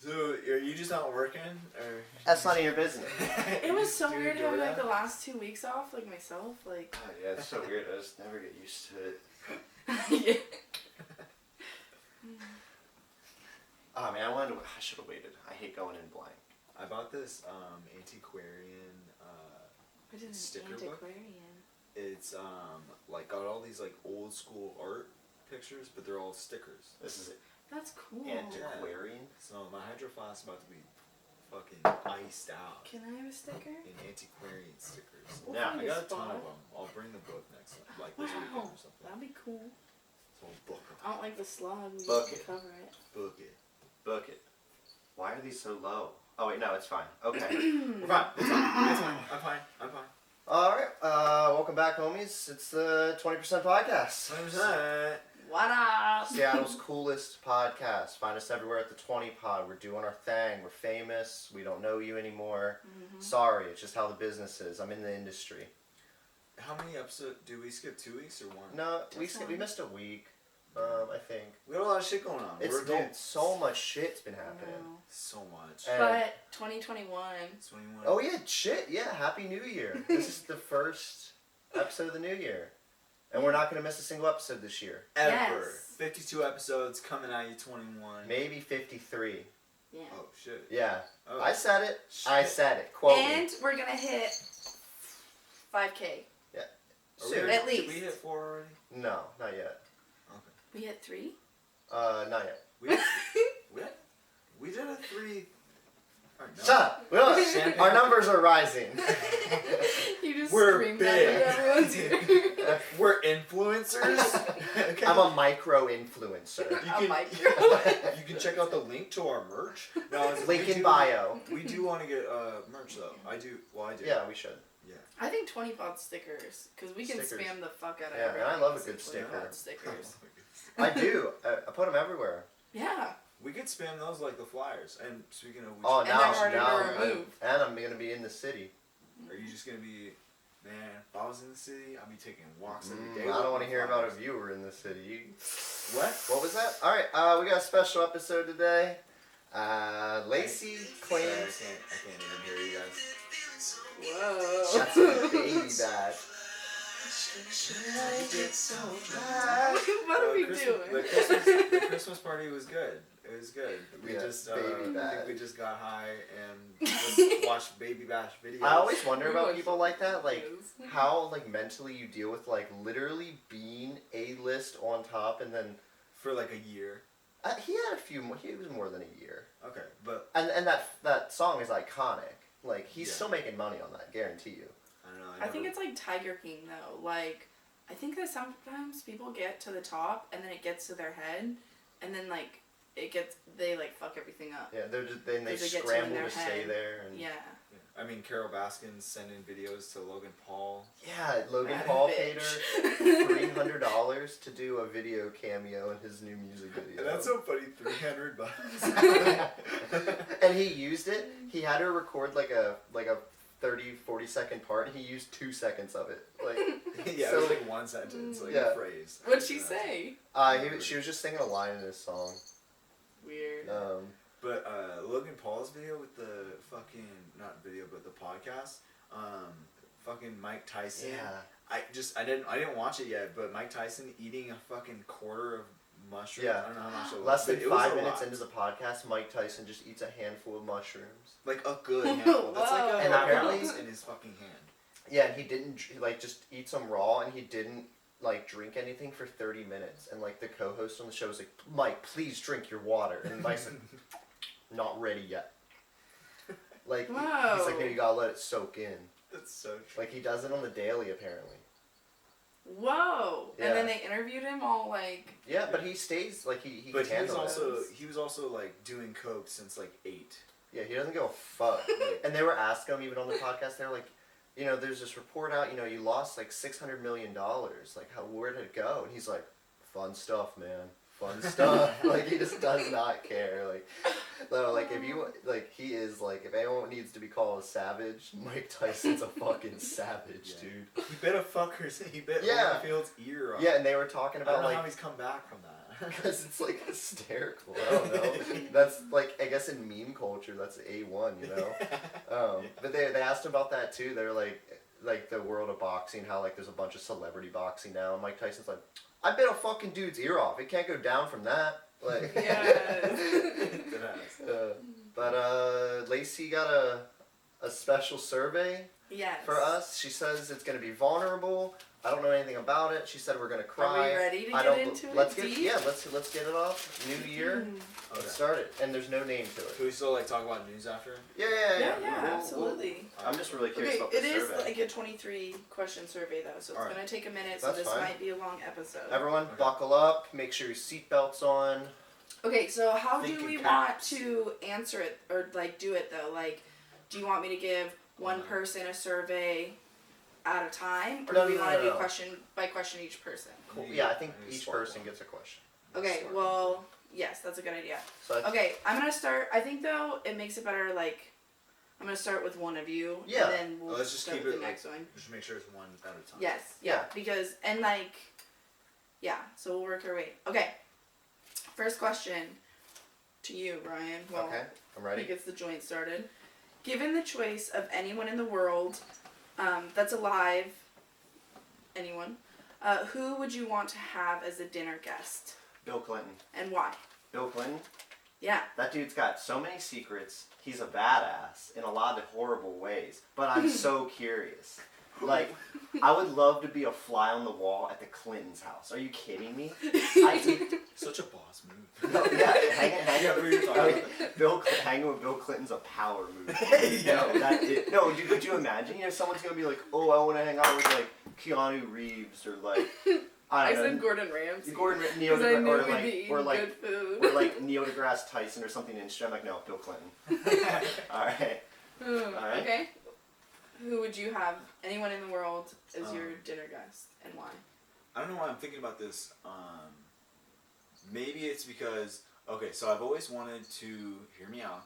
So, are you just not working, or? That's none of your business. It was so Do you weird enjoy having like that? the last 2 weeks off, like myself, like. Oh, yeah, it's so weird. I just never get used to it. Yeah. Oh man, I should have waited. I hate going in blank. I bought this antiquarian What is an sticker book? antiquarian? It's like got all these like old school art pictures, but they're all stickers. This is That's cool. antiquarian. So my hydro flask is about to be fucking iced out Can I have a sticker? in antiquarian stickers. We'll Yeah, find I got a spot. ton of them. I'll bring the book next time, like this weekend Wow, or something. that'd be cool. So I'll book 'em. I don't like the slug. We Book can it. cover it. Book it. Book it. Why are these so low? Oh wait, no, it's fine. Okay. We're fine. It's fine. It's fine. I'm fine. I'm fine. All right. Welcome back, homies. It's the 20% podcast. 20%. What up? Seattle's coolest podcast. Find us everywhere at the 20 Pod. We're doing our thing. We're famous. We don't know you anymore. Mhm. Sorry, it's just how the business is. I'm in the industry. How many episodes? Do we skip 2 weeks or one? No, we Just one. missed a week. I think We got a lot of shit going on. We're dude, adults. so much shit's been happening. No. So much. And- But 2021. 21. Oh yeah, shit, yeah. Happy New Year. This is the first episode of the new year, and we're not gonna miss a single episode this year. Ever. Yes. 52 episodes coming at you 21. Maybe 53. Yeah. Oh shit. Yeah, Oh. I said it. Shit. I said it. Quote And me. we're gonna hit 5K. Are we Soon. already- At Did we least. hit 4 already? No, not yet. Okay. We hit 3. Not yet. We did a 3. Alright, no. Shut up. We don't- Champagne. Our numbers are rising. You just We're screamed big. that at everyone's ear. We're influencers. Okay. I'm a micro influencer. You A can, micro. you can check out the link to our merch. No, it's- Link we in do- bio. We do want to get merch though. I do. Well, I do. Yeah, we should. Yeah. I think 20 pod stickers, because we can Stickers. spam the fuck out of Yeah, everything. and I love a good with 20 sticker. pod stickers. I do. I put them everywhere. Yeah. We could spam those like the flyers. And speaking of which, Oh, And now, they're harder to now, remove. and I'm gonna be in the city. are you just gonna be, man? If I was in the city, I'd be taking walks every I day. don't with want my to hear about a flyers. viewer in the city. You, What? what was that? All right, we got a special episode today. Lacey Sorry, I claims can't even hear you guys. Whoa. that's my baby bad. What are we Christmas, doing? The Christmas party was good. It was good. We Yeah, just, Baby I Bash. think we just got high and just watched Baby Bash videos. I always wonder We about watched people like that, like videos. how like mentally you deal with like literally being A-list on top, and then For like a year. he had a few more. He was more than a year, Okay, but and that song is iconic. Like he's Yeah. still making money on that, guarantee you. I don't know. I think it's like Tiger King though. Like, I think that sometimes people get to the top and then it gets to their head, and then like they like fuck everything up. Yeah, they Because they get to scramble in their to stay head. there, and Yeah. I mean, Carol Baskin's sending videos to Logan Paul. yeah, Logan That Paul paid her bitch. $300 to do a video cameo in his new music video. That's so funny. $300. And he used it. He had her record like a 30-40 second part, and he used 2 seconds of it. Like, Yeah, So- it was like one sentence, like Yeah. a phrase. What'd she say? she was just singing a line in his song. Weird. But Logan Paul's video with the fucking, not video, but the podcast, fucking Mike Tyson. Yeah. I didn't watch it yet, but Mike Tyson eating a fucking quarter of mushrooms. Yeah. I don't know how much it was. Less than but it was 5 a minutes lot. into the podcast, Mike Tyson just eats a handful of mushrooms. Like a good handful. That's like Whoa. a And apparently- box in his fucking hand. Yeah, and he didn't like just eats them raw, and he didn't like drink anything for 30 minutes. And like the co-host on the show was like, "Mike, please drink your water." And Mike's like, "Not ready yet." Like he's Wow. like, "No, you gotta let it soak in." That's so true. Like he does it on the daily apparently. Whoa. Yeah. And then they interviewed him all like. Yeah, but he stays like he But can handle it. he was also like doing coke since like 8. Yeah, he doesn't give a fuck. And they were asking him even on the podcast. They were like, you know, there's this report out. You know, you lost like $600 million. Like, where did it go? And he's like, fun stuff, man. Fun stuff. Like he just does not care. Like, No, like if you like, he is like, if anyone needs to be called a savage, Mike Tyson's a fucking savage, Yeah. dude. He bit a fucker's. He bit Yeah. Holyfield's ear off. Yeah, and they were talking I don't about know how like, he's come back from that. because it's like hysterical. I don't know. That's like, I guess in meme culture, that's A1, you know. But they asked him about that too. They're like the world of boxing, how like there's a bunch of celebrity boxing now, and Mike Tyson's like, I bit a fucking dude's ear off. It can't go down from that. Like, Yes. but Lacey got a special survey Yes. for us. She says it's gonna be vulnerable. I don't know anything about it. She said we're gonna cry. Are we ready to I get don't. into Let's it get deep? let's get it off. New year. Okay. Let's start it. And there's no name to Can it. we still like talk about news after? Yeah. Yeah, absolutely. I'm just really curious Okay, about the it is survey. like a 23 question survey though, so it's Alright. gonna take a minute. So That's this fine. might be a long episode. Everyone, Okay. buckle up. Make sure your seatbelt's on. Okay, so how do Thinking we want caps. to answer it or like do it though? Like, do you want me to give one person a survey at a time, or No, do we no, want to no, do no. question by question each person? Cool. Maybe- Yeah, I think maybe each spark person one. gets a question. Okay, Start. well, yes, that's a good idea. So that's, Okay, I'm gonna start. I think though it makes it better. Like, I'm gonna start with one of you, Yeah. and then we'll Let's just start keep with it the like- next one. Just make sure it's one at a time. Yes, Yeah. because and like, yeah. So we'll work our way. Okay, first question to you, Brian. Well, okay, I'm he ready. gets the joint started. Given the choice of anyone in the world that's alive, anyone, who would you want to have as a dinner guest, Bill Clinton. and why? Bill Clinton. Yeah. That dude's got so many secrets. He's a badass in a lot of horrible ways. But I'm so curious. Like, I would love to be a fly on the wall at the Clintons' house. Are you kidding me? Such a boss move. No, yeah, hanging we were talking about hanging with Bill Clinton's a power move. Yeah. No, could you imagine? You know, someone's gonna be like, oh, I want to hang out with like Keanu Reeves or like I I don't said know, Gordon Ramsay. Neil Because I knew or we'd like be eating or like good food. or like Neil deGrasse Tyson or something interesting. I'm like, no, Bill Clinton. All right. Alright. Okay. Who would you have? Anyone in the world as your Um, dinner guest, and why? I don't know why I'm thinking about this. Maybe it's because okay, so I've always wanted to hear me out,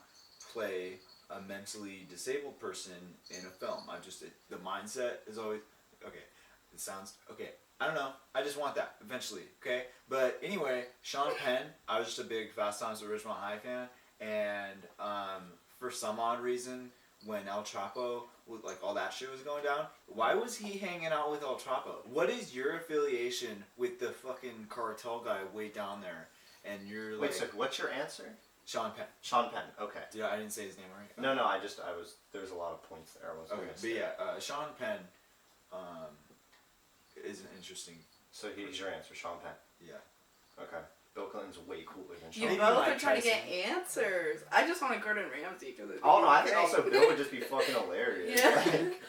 play a mentally disabled person in a film. The mindset is always okay. It sounds okay. I don't know. I just want that eventually. Okay, but anyway, Sean Penn. I was just a big Fast Times at Ridgemont High fan, and for some odd reason, when El Chapo, with like all that shit was going down, why was he hanging out with El Chapo? What is your affiliation with the fucking cartel guy way down there? And you're like Wait, so what's your answer? Sean Penn. Sean Penn. Okay. Yeah, I didn't say his name right. No, there's a lot of points there. I wasn't Okay, gonna but say. yeah, Sean Penn is an interesting. So he's your answer, Sean Penn. Yeah. Okay. Bill Clinton's way cooler than Sean You Maybe Penn. both Mike are trying to get Tyson. answers. I just wanted Gordon Ramsay because Oh no, I think also Bill would just be fucking hilarious. Yeah.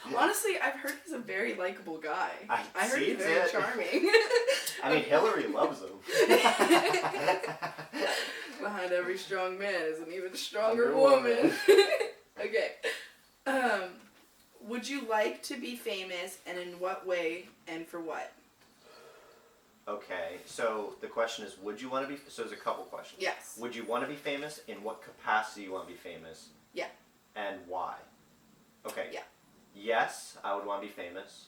Like, Honestly, I've heard he's a very likable guy. I heard see he's very it. charming. I mean, Hillary loves him. Behind every strong man is an even stronger Under woman. woman. Okay. Would you like to be famous, and in what way, and for what? Okay, so the question is, would you want to be? So there's a couple questions. Yes. Would you want to be famous? In what capacity you want to be famous? Yeah. And why? Okay. Yeah. Yes, I would want to be famous.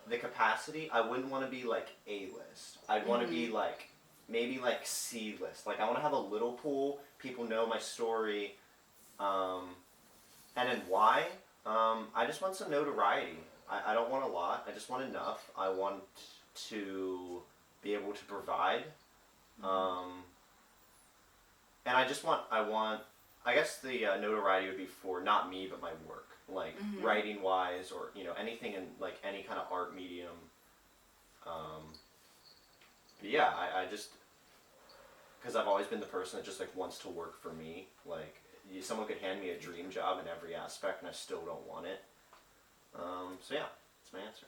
The capacity, I wouldn't want to be like A-list. I'd want to be like maybe like C-list. Like I want to have a little pool. People know my story. And then why? I just want some notoriety. I don't want a lot. I just want enough. I want to be able to provide. And I guess the notoriety would be for not me, but my work. Like writing wise, or anything in like any kind of art medium. But yeah, I just, because I've always been the person that just like wants to work for me. Like someone could hand me a dream job in every aspect, and I still don't want it. So yeah, that's my answer.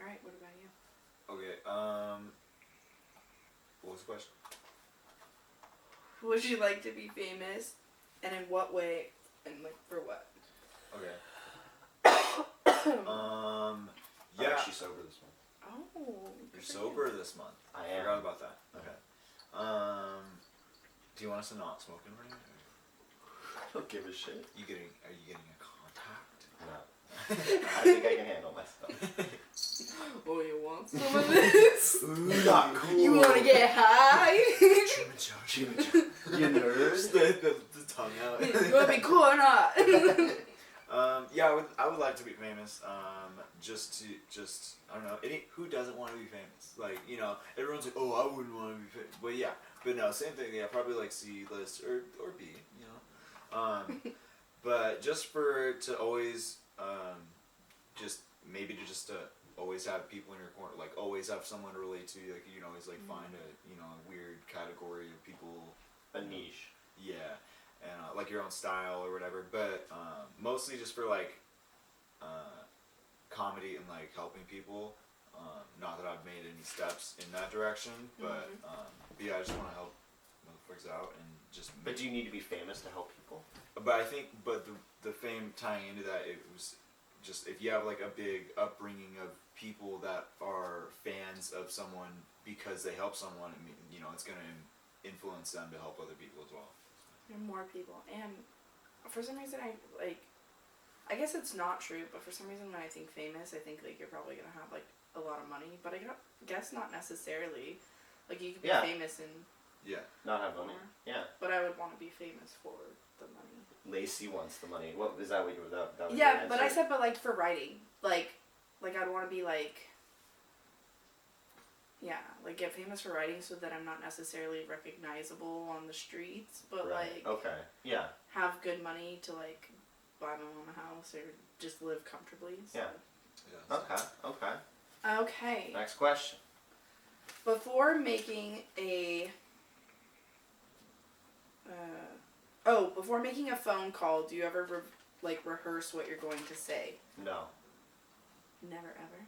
All right. What about you? Okay. What was the question? Would you like to be famous, and in what way, and like for what? Okay. I'm Yeah. actually sober this month. Oh. You're sober this month. I I am. forgot about that. Okay. Do you want us to not smoke in front of you? don't give a shit. Are you getting a contact? No. I think I can handle myself. Oh, you want some of this? Ooh, not cool. You want to get high? You nerd. Just the tongue out. You want to be cool or not? Yeah, I would like to be famous. Just I don't know. Who doesn't want to be famous? Like, you know, everyone's like, oh, I wouldn't want to be famous. But yeah, but no, same thing. Yeah, probably like C list or B. You know, but just to always just maybe to just always have people in your corner, like always have someone to relate to. Like you can always like find a weird category of people. A niche. Yeah. And like your own style or whatever, but mostly just for like comedy and like helping people. Not that I've made any steps in that direction, but yeah, I just want to help motherfuckers out and just. But do you need to be famous to help people? But I think, the fame tying into that, it was just if you have like a big upbringing of people that are fans of someone because they help someone, I mean, you know, it's gonna influence them to help other people as well. More people, and for some reason I guess it's not true, but for some reason when I think famous, I think like you're probably gonna have like a lot of money, but I guess not necessarily. Like you could be famous and not have money. Yeah. But I would want to be famous for the money. Lacey wants the money. What is that? What you that was Yeah, your but I answer? said, but like for writing, like I'd want to be like. Yeah, like get famous for writing so that I'm not necessarily recognizable on the streets, but Right. like Okay. Yeah. have good money to like buy my mom a house or just live comfortably. So. Yeah. Okay. Okay. Next question. Before making a before making a phone call, do you ever rehearse what you're going to say? No. Never ever.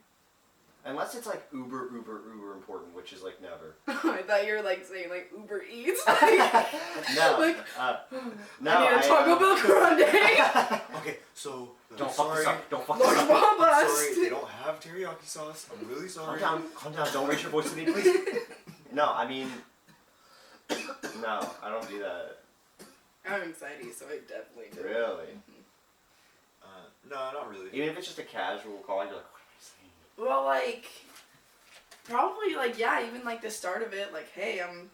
Unless it's like uber important, which is like never. I thought you were like saying like Uber Eats. No. Like, no. I need a Taco Bell grande. Okay, so Don't fuck this sorry. up. Don't fuck Large this up. Bombast. Sorry, they don't have teriyaki sauce. I'm really sorry. Calm down. Don't raise your voice to me, please. No, I mean, no, I don't do that. I have anxiety, so I definitely do. Really? No, not really. Even if it's just a casual call, you're like, what am I saying? Well, like, probably, like, yeah, even, like, the start of it, like, hey, I'm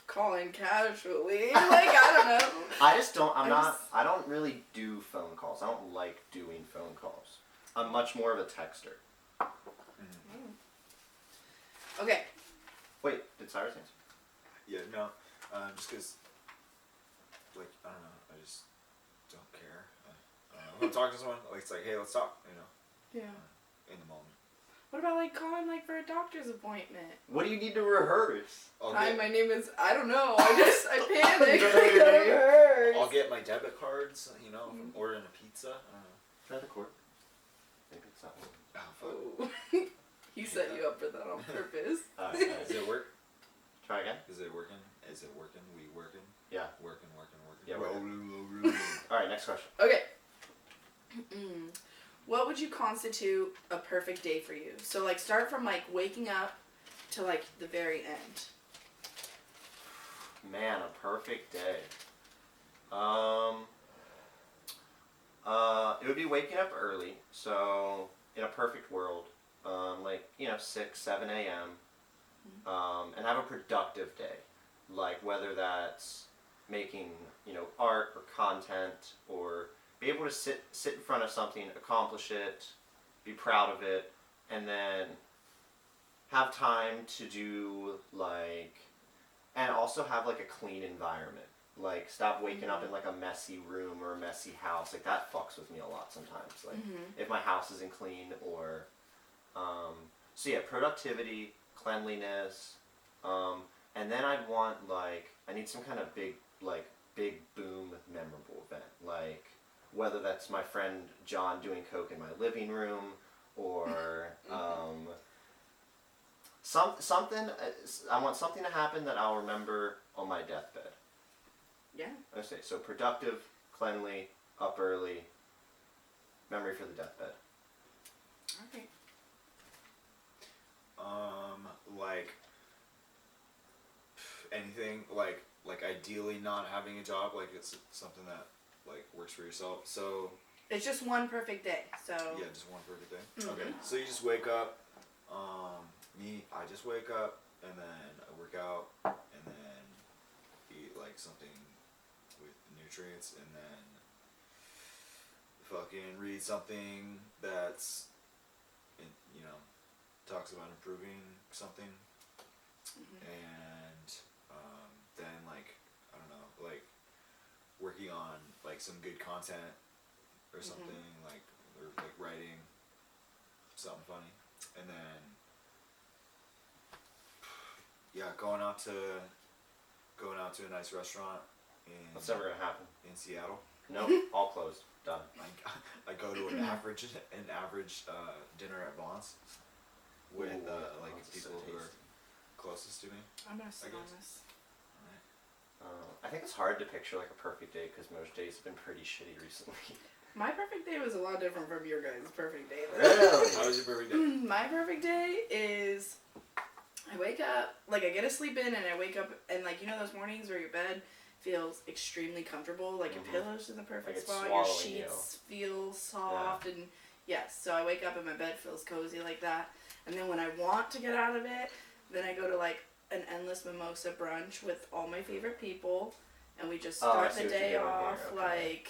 calling casually. Like, I don't know. I don't really do phone calls. I don't like doing phone calls. I'm much more of a texter. Okay. Wait, did Cyrus answer? Yeah, no. Just because, like, I don't know. I just don't care. When I'm talking to someone, like, it's like, hey, let's talk, you know, Yeah. in the moment. What about, like, calling, like, for a doctor's appointment? What do you need to rehearse? Hi, my name is, I don't know, I panicked. It hurts. I'll get my debit cards, you know, from ordering a pizza. I don't know. Try the chord. Maybe it's that one. Oh, fuck. Oh. He set you up for that on purpose. Does it work? Try again. Is it working? Is it working? We working? Yeah. Working. Yeah, Rolling. Alright, next question. Okay. What would you constitute a perfect day for you? So, like, start from, like, waking up to, like, the very end. Man, a perfect day. It would be waking up early. So, in a perfect world, 6, 7 a.m. And have a productive day. Like, whether that's making, art or content, or be able to sit in front of something, accomplish it, be proud of it, and then have time to do, and also have, a clean environment. Like, stop waking up in, a messy room or a messy house. Like, that fucks with me a lot sometimes. Like, if my house isn't clean or... So, yeah, productivity, cleanliness, and then I'd want, I need some kind of big boom memorable event. Like, whether that's my friend John doing coke in my living room, or, something, I want something to happen that I'll remember on my deathbed. Yeah. Okay, so productive, cleanly, up early, memory for the deathbed. Okay. Anything, like ideally not having a job, like it's something that like works for yourself. So It's just one perfect day. So yeah, just one perfect day. Mhm. Okay, so you just wake up. I just wake up and then I work out and then eat like something with nutrients and then fucking read something that's, talks about improving something and then like I don't know, like working on like some good content or something like writing something funny and then going out to a nice restaurant That's never gonna happen. in Seattle. Nope, all closed. Done. I go to an average dinner at Vaughn's with Ooh, like Vaughn's is so people who are tasty. closest to me. I'm gonna sit I on guess. this. I think it's hard to picture like a perfect day because most days have been pretty shitty recently. My perfect day was a lot different from your guys' perfect day. Though. Really? How was your perfect day? My perfect day is I wake up, like I get to sleep in and I wake up and like those mornings where your bed feels extremely comfortable, like your pillow's in the perfect Like it's spot, your swallowing sheets feel soft and yes, so I wake up and my bed feels cozy like that. And then when I want to get out of it, then I go to like an endless mimosa brunch with all my favorite people and we just start see the what you're day doing off here, okay.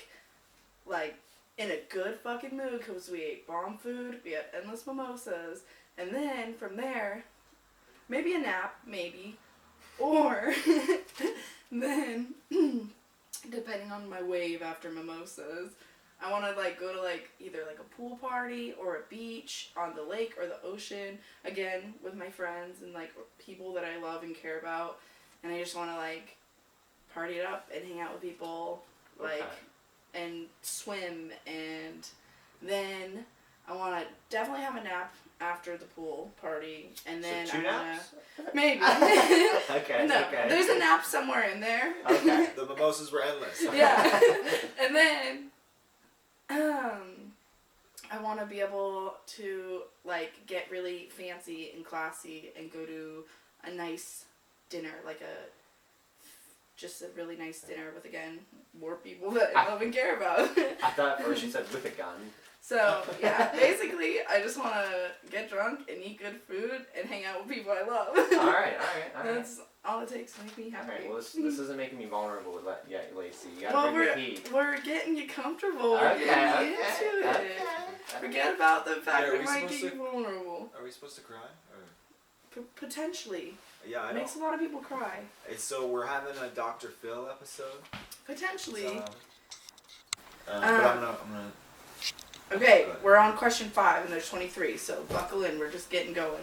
like in a good fucking mood because we ate bomb food, we had endless mimosas, and then from there, maybe a nap, maybe, or then, depending on my wave after mimosas, I want to like go to like either like a pool party or a beach on the lake or the ocean, again with my friends and like people that I love and care about, and I just want to like party it up and hang out with people, like. Okay. And swim, and then I want to definitely have a nap after the pool party, and then So 2 I want naps? to maybe Okay. no, Okay. there's a nap somewhere in there. Okay. The mimosas were endless. Yeah, and then I want to be able to like get really fancy and classy and go to a nice dinner, like just a really nice dinner with, again, more people that I love and care about. I thought at first you said with a gun. So, yeah, basically, I just want to get drunk and eat good food and hang out with people I love. Alright. That's all it takes to make me happy. Alright, well this isn't making me vulnerable with Lacey. You gotta bring the heat. we're getting you comfortable. We're Okay, getting you okay, into it. okay. Forget about the fact Yeah, are that we it might supposed get to- you vulnerable. Are we supposed to cry? Or? Potentially. Yeah, I It know. makes a lot of people cry. So we're having a Dr. Phil episode. Potentially. So, but I'm gonna. Okay, Go ahead. we're on question 5 and there's 23, so buckle in, we're just getting going.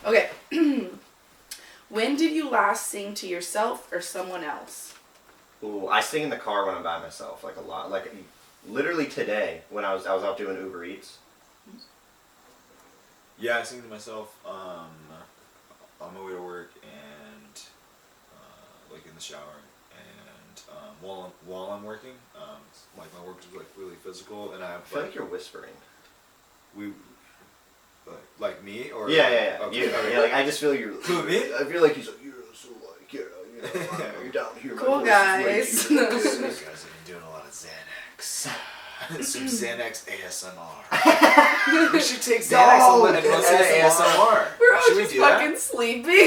Okay. Okay. When did you last sing to yourself or someone else? Ooh, I sing in the car when I'm by myself, like a lot. Like literally today when I was out doing Uber Eats. Yeah, I sing to myself on my way to work and like in the shower and while I'm working. Like my work is like really physical and I I have feel like you're whispering. like me or Yeah. Okay, You, okay. yeah, like I just feel you're. Who, me? I feel like he's like so like you're down here. my Cool voice is guys. You guys have been doing a lot of Xanax. Some Xanax ASMR. We should take Xanax and listen to ASMR. We're all Should we just do that? fucking sleeping.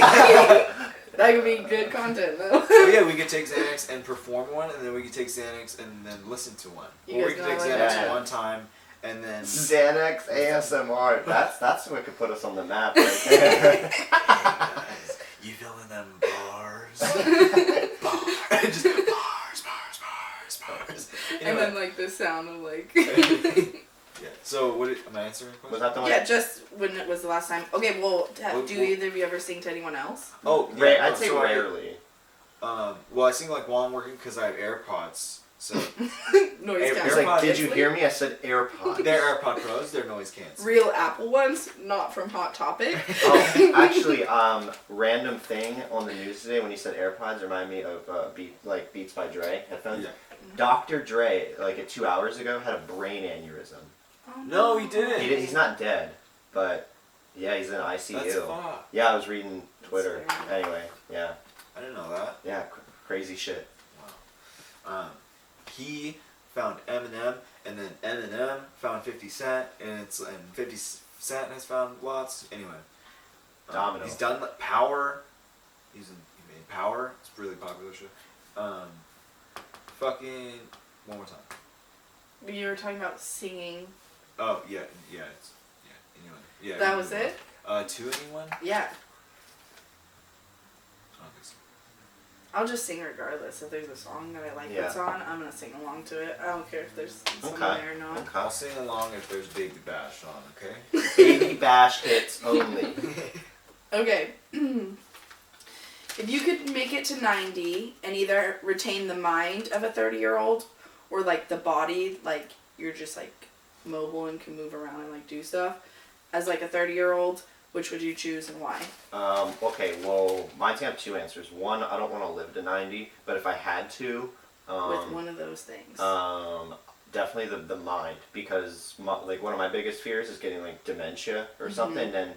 That could be good content though. Oh yeah, we could take Xanax and perform one, and then we could take Xanax and then listen to one. You Or we guys could take know I like Xanax that. one time and then. Xanax ASMR. That's what could put us on the map right there. Hey guys, you feeling them bars? Bars. Just bars. And then like the sound of like. Yeah. So what? Am I answering a question? Was that the one? Yeah, just when it was the last time. Okay, well, Well, do either of you ever sing to anyone else? Oh, I'd yeah. say so rarely. Well, I sing like while I'm working because I have AirPods. So Noise It's It's canceling. like, did you obviously. hear me? I said AirPods. they're AirPod Pros. They're noise canceling. Real Apple ones, not from Hot Topic. Oh, actually, random thing on the news today when you said AirPods reminded me of Beats by Dre headphones. Yeah. Dr. Dre, like 2 hours ago, had a brain aneurysm. Oh, No, he didn't. He's not dead, but yeah, he's in ICU. That's fucked. Yeah, I was reading Twitter. That's scary. Anyway, yeah, I didn't know that. yeah, crazy shit. He found Eminem, and then Eminem found 50 Cent, and 50 Cent has found lots. Anyway, Domino. he's done Power. He made Power. It's a really popular show. Fucking one more time. You were talking about singing. Oh yeah, it's anyone. Yeah. That was it? To anyone? Yeah. Okay, so- I'll just sing regardless. If there's a song that I like Yeah. that's on, I'm gonna sing along to it. I don't care if there's someone Okay. there or not. I'll sing along if there's Baby Bash on, okay? Baby Bash hits only. Okay. If you could make it to 90 and either retain the mind of a 30-year-old or like the body, like you're just like mobile and can move around and like do stuff, as like a 30-year-old, which would you choose and why? Okay, well, mine's gonna have two answers. One, I don't want to live to 90, but if I had to, With one of those things. definitely the mind, because like one of my biggest fears is getting like dementia or something. And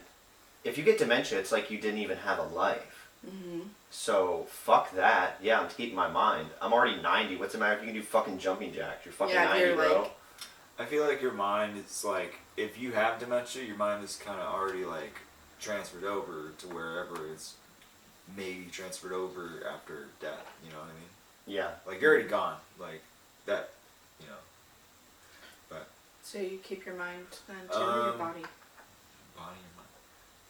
if you get dementia, it's like you didn't even have a life. So fuck that. Yeah, I'm keeping my mind. I'm already 90. What's the matter if you can do fucking jumping jacks? You're fucking Yeah, 90, you're, bro. like- I feel like your mind is like, if you have dementia, your mind is kind of already like transferred over to wherever it's maybe transferred over after death. You know what I mean? Yeah. Like you're already gone. Like that. You know. But So you keep your mind then too, or your body? body and mind.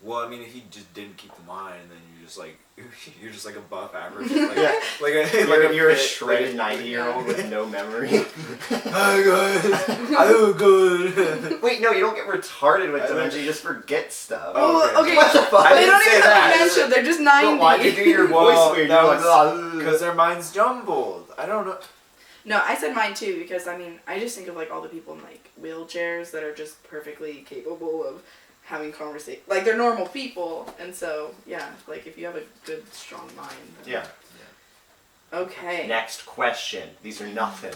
Well, I mean, if you just didn't keep the mind, then you're just like a buff average. Like, Yeah. You're a fit, shredded like 90-year-old with no memory. Hi guys, I look good. Wait, no, you don't get retarded with dementia. You just forget stuff. Oh, Oh, okay. What the fuck? I They didn't don't say even have that. dementia. They're just 90. But why'd you do your voice Well, weird? that You're was like, because their mind's jumbled. I don't know. No, I said mine too because I mean I just think of like all the people in like wheelchairs that are just perfectly capable of having conversation. Like they're normal people, and so yeah, like if you have a good strong mind. then- yeah. Okay. Next question. These are nothing.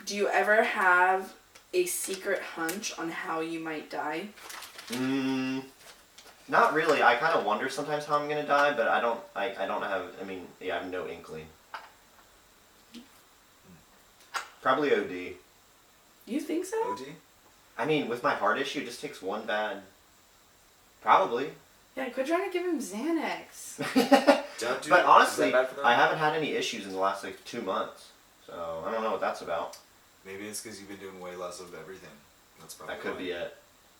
Do you ever have a secret hunch on how you might die? Not really. I kind of wonder sometimes how I'm gonna die, but I don't. I don't have. I mean, yeah, I have no inkling. Probably OD. You think so? OG? I mean, with my heart issue, it just takes one bad. Probably. Yeah, quit trying to give him Xanax. Don't do But is honestly, that bad for them? I haven't had any issues in the last like 2 months, so I don't know what that's about. Maybe it's because you've been doing way less of everything. That's probably That could be it.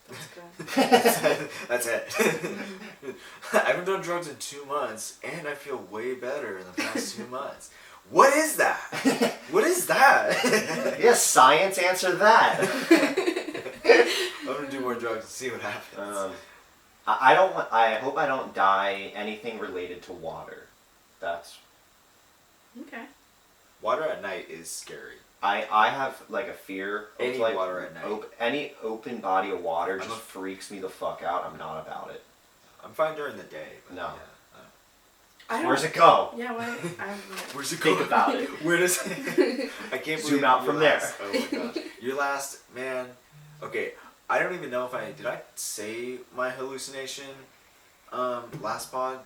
That's good. That's it. I haven't done drugs in 2 months, and I feel way better in the past 2 months. What is that? What is that? Yes, science, answer that. I'm gonna do more drugs and see what happens. I don't. I hope I don't die anything related to water. That's. Okay. Water at night is scary. I have like a fear of Any like water at night. any open body of water I'm just a- freaks me the fuck out. I'm not about it. I'm fine during the day. But No. Yeah. I don't. Where's it go? Yeah. Why? Where's it Think going? about it. Where does it? I can't Zoom believe out your from there. last- Oh my gosh. Your last, man. Okay, I don't even know if did I say my hallucination last pod?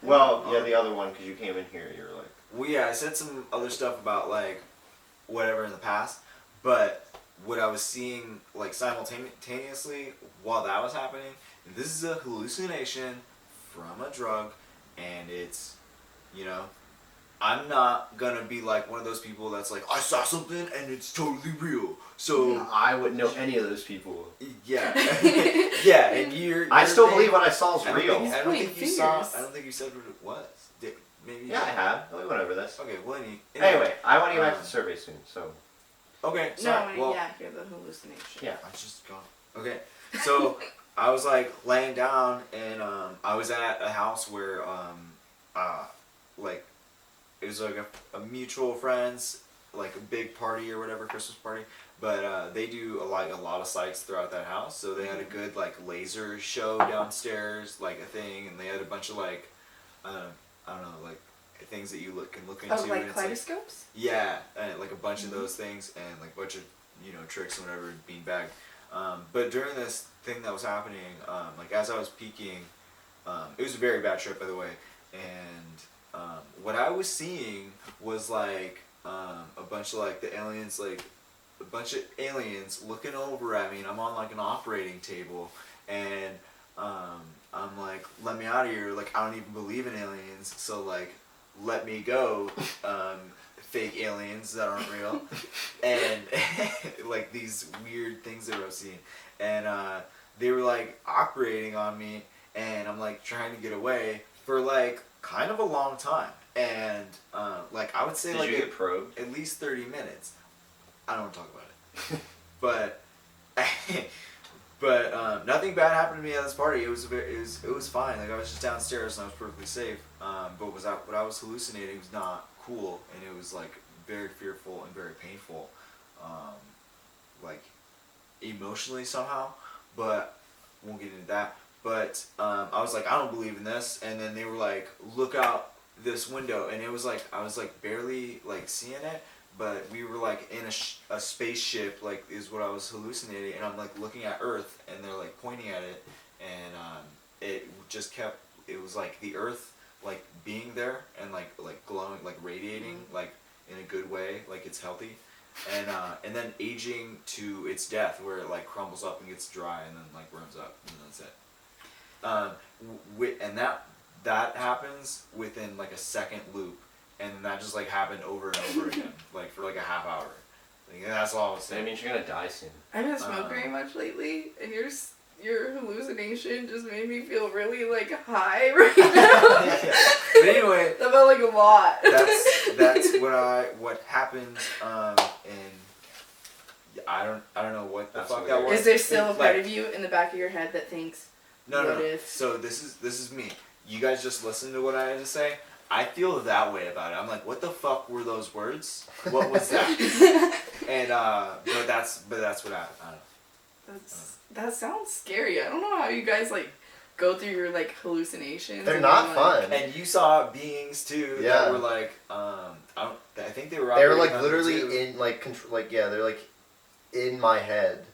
Well, yeah, the other one because you came in here, you were like, Well, yeah, I said some other stuff about like whatever in the past, but what I was seeing like simultaneously while that was happening, this is a hallucination from a drug, and it's, you know, I'm not gonna be like one of those people that's like, I saw something and it's totally real. So I wouldn't know any of those people. yeah, yeah, and I still thing- believe what I saw is I don't real. think- I don't Pointing think you saw. fingers. I don't think you said what it was. Maybe. you Yeah, I did. have. We went over this. Okay. Well, Anyway, I want to get back to Um, the survey soon. So Okay. No. Sorry. Well, Yeah. You're the hallucination. yeah. I just gone. Okay. So I was like laying down, and I was at a house where like it was like a mutual friends, like a big party or whatever, Christmas party. But they do a lot of sites throughout that house. So they had a good like laser show downstairs, like a thing, and they had a bunch of like I don't know, like things that you can look into. Oh, and like it's kaleidoscopes? yeah, and like a bunch of those things, and like a bunch of tricks and whatever, beanbag. But during this thing that was happening, like as I was peeking, it was a very bad trip, by the way. And what I was seeing was like a bunch of like the aliens, like a bunch of aliens looking over at me, and I'm on like an operating table, and I'm like, let me out of here. Like, I don't even believe in aliens, so like, let me go. Fake aliens that aren't real, and like these weird things that I've seen, and they were like operating on me, and I'm like trying to get away for like kind of a long time, and like I would say Did like you get probed? at least 30 minutes. I don't want to talk about it, but but nothing bad happened to me at this party. It was fine. Like I was just downstairs and I was perfectly safe. But what I was hallucinating was not cool, and it was like very fearful and very painful, like emotionally somehow. But won't get into that. But I was like, I don't believe in this. And then they were like, look out this window, and it was like I was like barely like seeing it, but we were like in a spaceship, like is what I was hallucinating, and I'm like looking at Earth, and they're like pointing at it, and it just kept. It was like the Earth like being there and like glowing, like radiating, like in a good way, like it's healthy, and then aging to its death, where it like crumbles up and gets dry, and then like burns up, and that's it. And that happens within like a second loop, and that just like happened over and over again, like for like a half hour. Like, that's all I was That saying. means you're gonna die soon. I haven't smoked very much lately, and your hallucination just made me feel really like high right now. But anyway, That felt like a lot. that's what happened, and I don't know what the That's fuck weird. that was. Is there still a part Like, of you in the back of your head that thinks, no. what if? So this is me. You guys just listen to what I had to say. I feel that way about it. I'm like, what the fuck were those words? What was that? And but that's what happened. I don't know. That sounds scary. I don't know how you guys like go through your like hallucinations. They're and not then, like, fun. And you saw beings too Yeah. that were like, I think they were. They were operating like on me, literally too. in like control. Like yeah, they're like in my head.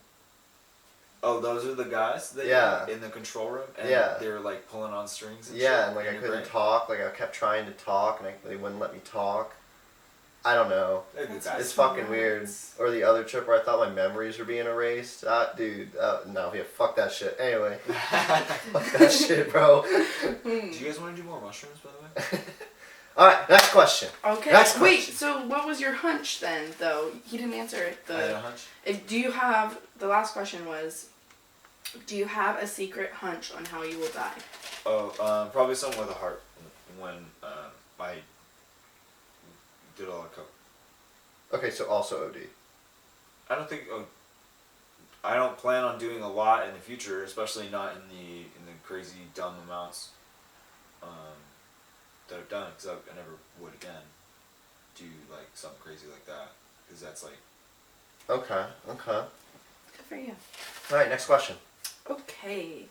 Oh, those are the guys that Yeah. in the control room, and Yeah. they were like pulling on strings. And Yeah, shit and like in I your couldn't brain? talk. Like I kept trying to talk, and they wouldn't let me talk. I don't know. They're good That's guys. It's fucking weird. nuts. Or the other trip where I thought my memories were being erased. Dude, no, yeah, fuck that shit. Anyway, fuck that shit, bro. Do you guys want to do more mushrooms, by the way? All right, next question. Okay. Next Wait. question. So what was your hunch then? Though he didn't answer it. I had a hunch. Do you have the last question was? Do you have a secret hunch on how you will die? Oh, probably something with a heart. When I did a lot of coke. Okay, so also OD. I don't think. I don't plan on doing a lot in the future, especially not in the crazy dumb amounts that I've done. Because I never would again do like something crazy like that. Because that's like. Okay. Good for you. All right, next question. Okay.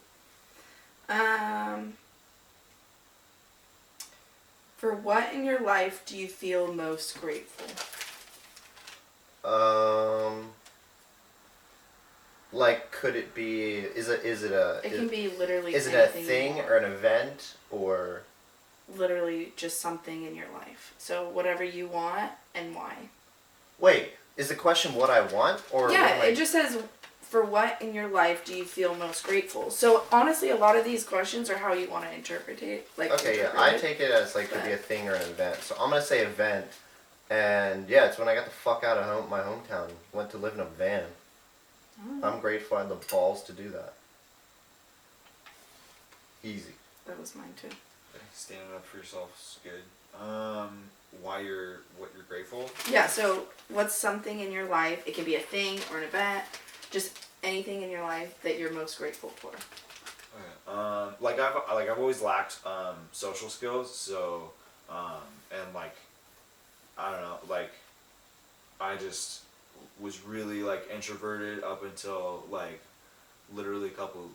For what in your life do you feel most grateful? Like, could it be? Is it a? It can be literally Is it a anything you thing want. or an event or? Literally just something in your life. So whatever you want and why. Wait, is the question what I want or? Yeah, what am I- it just says for what in your life do you feel most grateful? So honestly, a lot of these questions are how you want to interpret it. Like Okay, yeah, interpret I it. take it as like could be a thing or an event. So I'm gonna say event, and yeah, it's when I got the fuck out of my hometown. Went to live in a van. Oh, I'm grateful I had the balls to do that. Easy. that was mine too. Standing up for yourself is good. What you're grateful? Yeah, so what's something in your life? It can be a thing or an event, just anything in your life that you're most grateful for. Okay. Like I've always lacked social skills, so and like I don't know, like I just was really like introverted up until like literally a couple,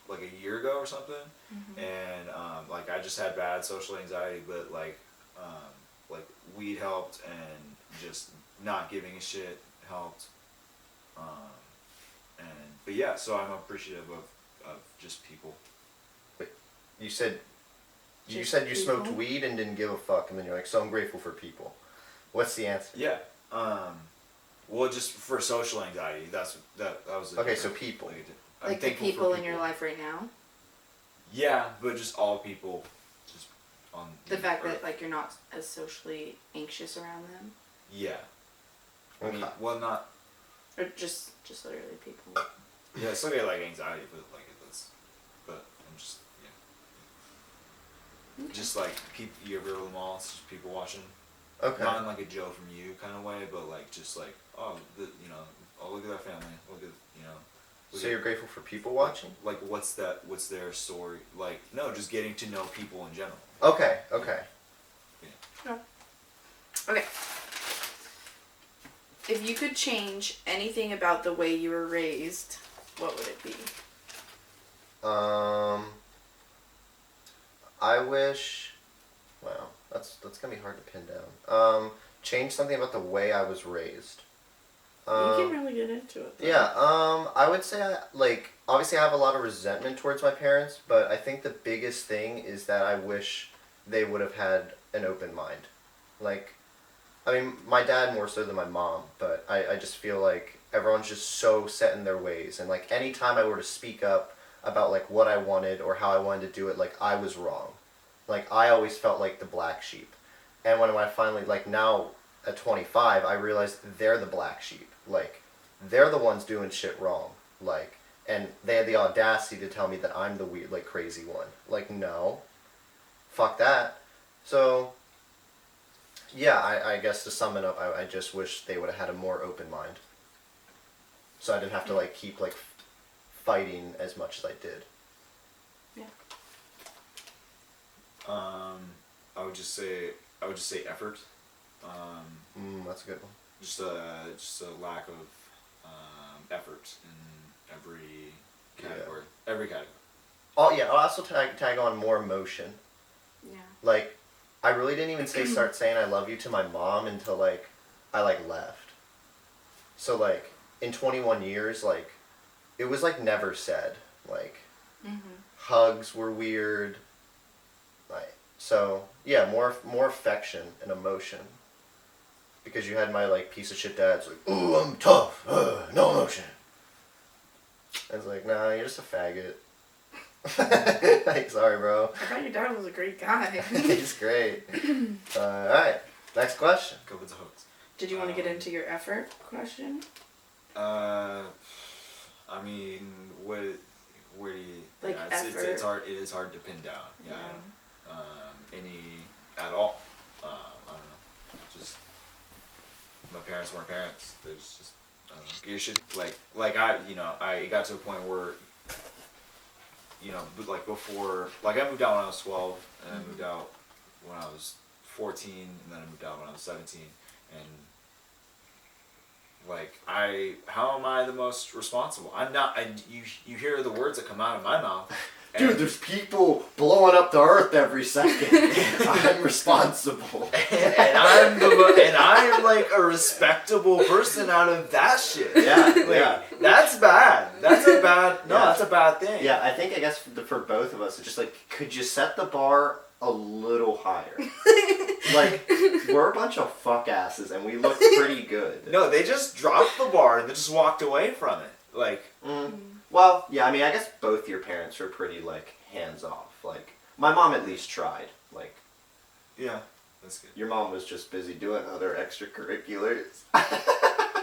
like a year ago or something. And like I just had bad social anxiety, but like weed helped, and just not giving a shit helped. But yeah, so I'm appreciative of just people. You said. You Just said you smoked people? weed and didn't give a fuck, and then you're like, so I'm grateful for people. What's the answer? Yeah. Well, just for social anxiety. That was. Okay, so people. I'm Like the thankful for people in your life right now. Yeah, but just all people, just on The fact earth. that like you're not as socially anxious around them, Yeah. I mean, Okay. well, not. or just literally people. Yeah, it's okay, like anxiety, but like it's. But I'm just yeah. Okay. Just like people, you ever go to the mall? It's just people watching. Okay. Not in like a Joe from you kind of way, but like just like oh, oh look at that family, look at look So at- you're grateful for people watching? Like what's their story? Like no, just getting to know people in general. Okay. Okay. Okay. If you could change anything about the way you were raised, what would it be? I wish. Wow, that's gonna be hard to pin down. Change something about the way I was raised. You can really get into it. Though. Yeah. I would say obviously I have a lot of resentment towards my parents, but I think the biggest thing is that I wish they would have had an open mind. Like, I mean, my dad more so than my mom, but I just feel like everyone's just so set in their ways, and like anytime I were to speak up about like what I wanted or how I wanted to do it, like I was wrong. Like I always felt like the black sheep, and when I finally like now at 25, I realized they're the black sheep. Like they're the ones doing shit wrong. Like, and they had the audacity to tell me that I'm the weird, like crazy one. Like no, fuck that. So yeah, I guess to sum it up, I just wish they would have had a more open mind. So I didn't have to like keep like fighting as much as I did. I would just say effort. That's a good one. Just a lack of effort in every category. Every category. Oh yeah, I'll also tag on more emotion. Yeah. Like, I really didn't even start saying I love you to my mom until like I like left. So like in 21 years, like it was like never said. Like hugs were weird. Like so yeah, more affection and emotion. Because you had my like piece of shit dad's like, ooh, I'm tough, no emotion. I was like, nah, you're just a faggot. Like, sorry, bro. I thought your dad was a great guy. He's great. Alright, next question. Go with the hooks. Did you want to get into your effort question? I mean, where do you? Like yeah, effort. it's hard. It is hard to pin down. Yeah. Any at all. I don't know. Just my parents weren't parents. There's just I don't know. You should like I got to a point where like before I moved out when I was 12 and I moved out when I was 14 and then I moved out when I was 17 and like how am I the most responsible? I'm not. You hear the words that come out of my mouth. Dude, there's people blowing up the earth every second. I'm responsible. and I'm like a respectable person out of that shit. Yeah, Like, yeah. That's bad. That's a bad. No, Yeah. that's a bad thing. Yeah, I think I guess for both of us, it's just like, could you set the bar a little higher? Like, we're a bunch of fuck asses and we look pretty good. No, they just dropped the bar and they just walked away from it. Like. Well, yeah, I mean, I guess both your parents were pretty, like, hands-off. Like, my mom at least tried. Like, Yeah, that's good. your mom was just busy doing other extracurriculars.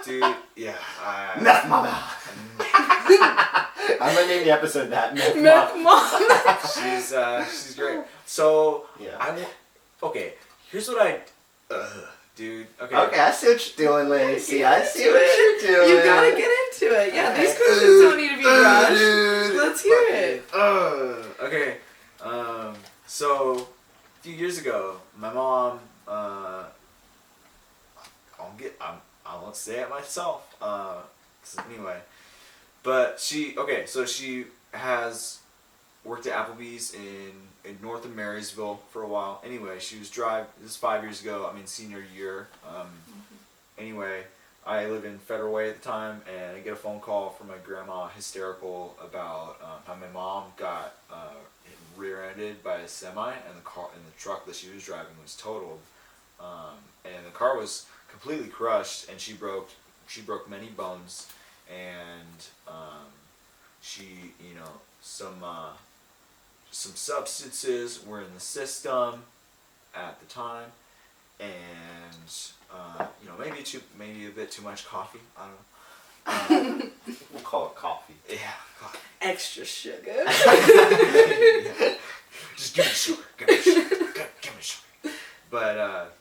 Dude, yeah. Meth Mama! I'm gonna name the episode that. Meth Meth Mama. Mom. She's great. So, Yeah. okay, here's what dude, okay. Okay, I see what you're doing, Lacey. I see what you're doing. You gotta get into it. Yeah, these questions don't need to be rushed. Let's hear it. Okay. So a few years ago, my mom, I won't say it myself. Anyway, but she has worked at Applebee's in North of Marysville for a while. Anyway, she was this is 5 years ago. I mean, senior year. Anyway, I lived in Federal Way at the time, and I get a phone call from my grandma, hysterical about how my mom got rear-ended by a semi, and the truck that she was driving was totaled. and the car was completely crushed, and she broke many bones, and she, you know, some substances were in the system at the time, and you know, maybe a bit too much coffee. I don't know. We'll call it coffee. Yeah, coffee. Extra sugar. Yeah. Just give me sugar. Give me sugar. Give me sugar. But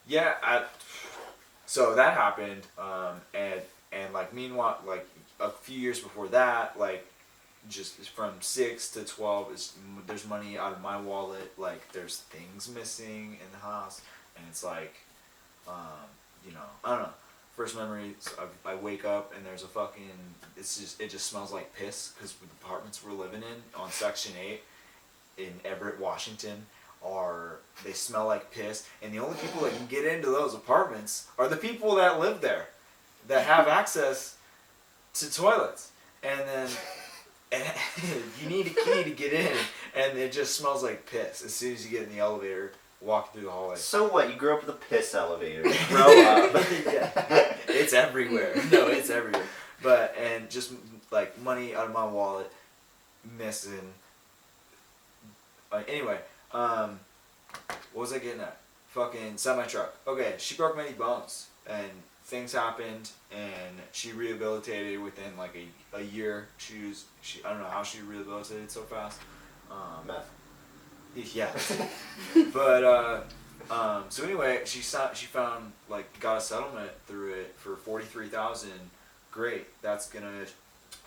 yeah, so that happened, and like meanwhile, like a few years before that, like just from 6 to 12 there's money out of my wallet. Like there's things missing in the house, and it's like, you know, I don't know. First memory, I wake up and there's a fucking, it just smells like piss, because the apartments we're living in on Section 8 in Everett, Washington, they smell like piss, and the only people that can get into those apartments are the people that live there, that have access to toilets, and then you need a key to get in, and it just smells like piss as soon as you get in the elevator, walk through the hallway. So what? You grew up with a piss elevator. Grow up. Yeah. It's everywhere. No, it's everywhere. But, and just like money out of my wallet, missing. Anyway, what was I getting at? Fucking semi-truck. Okay, she broke many bones, and things happened, and she rehabilitated within like a year. I don't know how she rehabilitated so fast. Meth. Yeah. But so anyway, she found, like, got a settlement through it for $43,000. Great. That's gonna,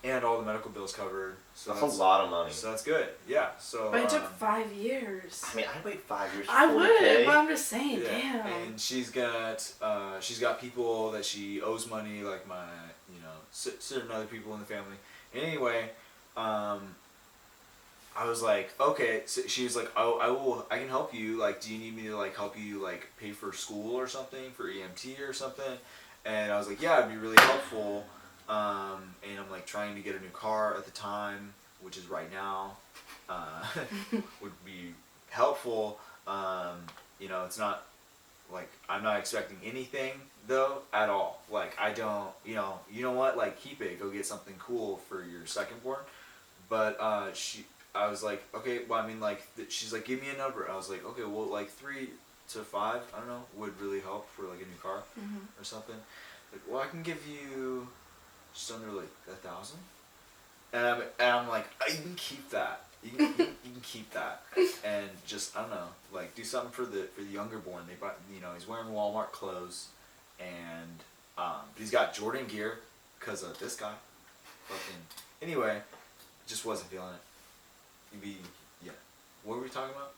and all the medical bills covered. So That's a lot of money. So that's good. Yeah. So But it took 5 years. I mean, I'd wait 5 years for I 40K. would, but I'm just saying, yeah. damn. And she's got people that she owes money, like my, you know, certain other people in the family. Anyway, I was like, okay. So she was like, oh, I can help you. Like, do you need me to, like, help you, like, pay for school or something, for EMT or something? And I was like, yeah, it'd be really helpful. And I'm like trying to get a new car at the time, which is right now, would be helpful. You know, it's not like, I'm not expecting anything though at all. Like, I don't, you know what? Like, keep it. Go get something cool for your second born. But I was like, okay, well, I mean, like, she's like, give me a number. I was like, okay, well, like 3 to 5, I don't know, would really help for like a new car or something. Like, well, I can give you just under like 1,000. And I'm like, you can keep that. You can keep that. And just, I don't know, like, do something for the younger born. They bought, you know, he's wearing Walmart clothes, and he's got Jordan gear because of this guy. Fucking, anyway, just wasn't feeling it. Yeah. What were we talking about?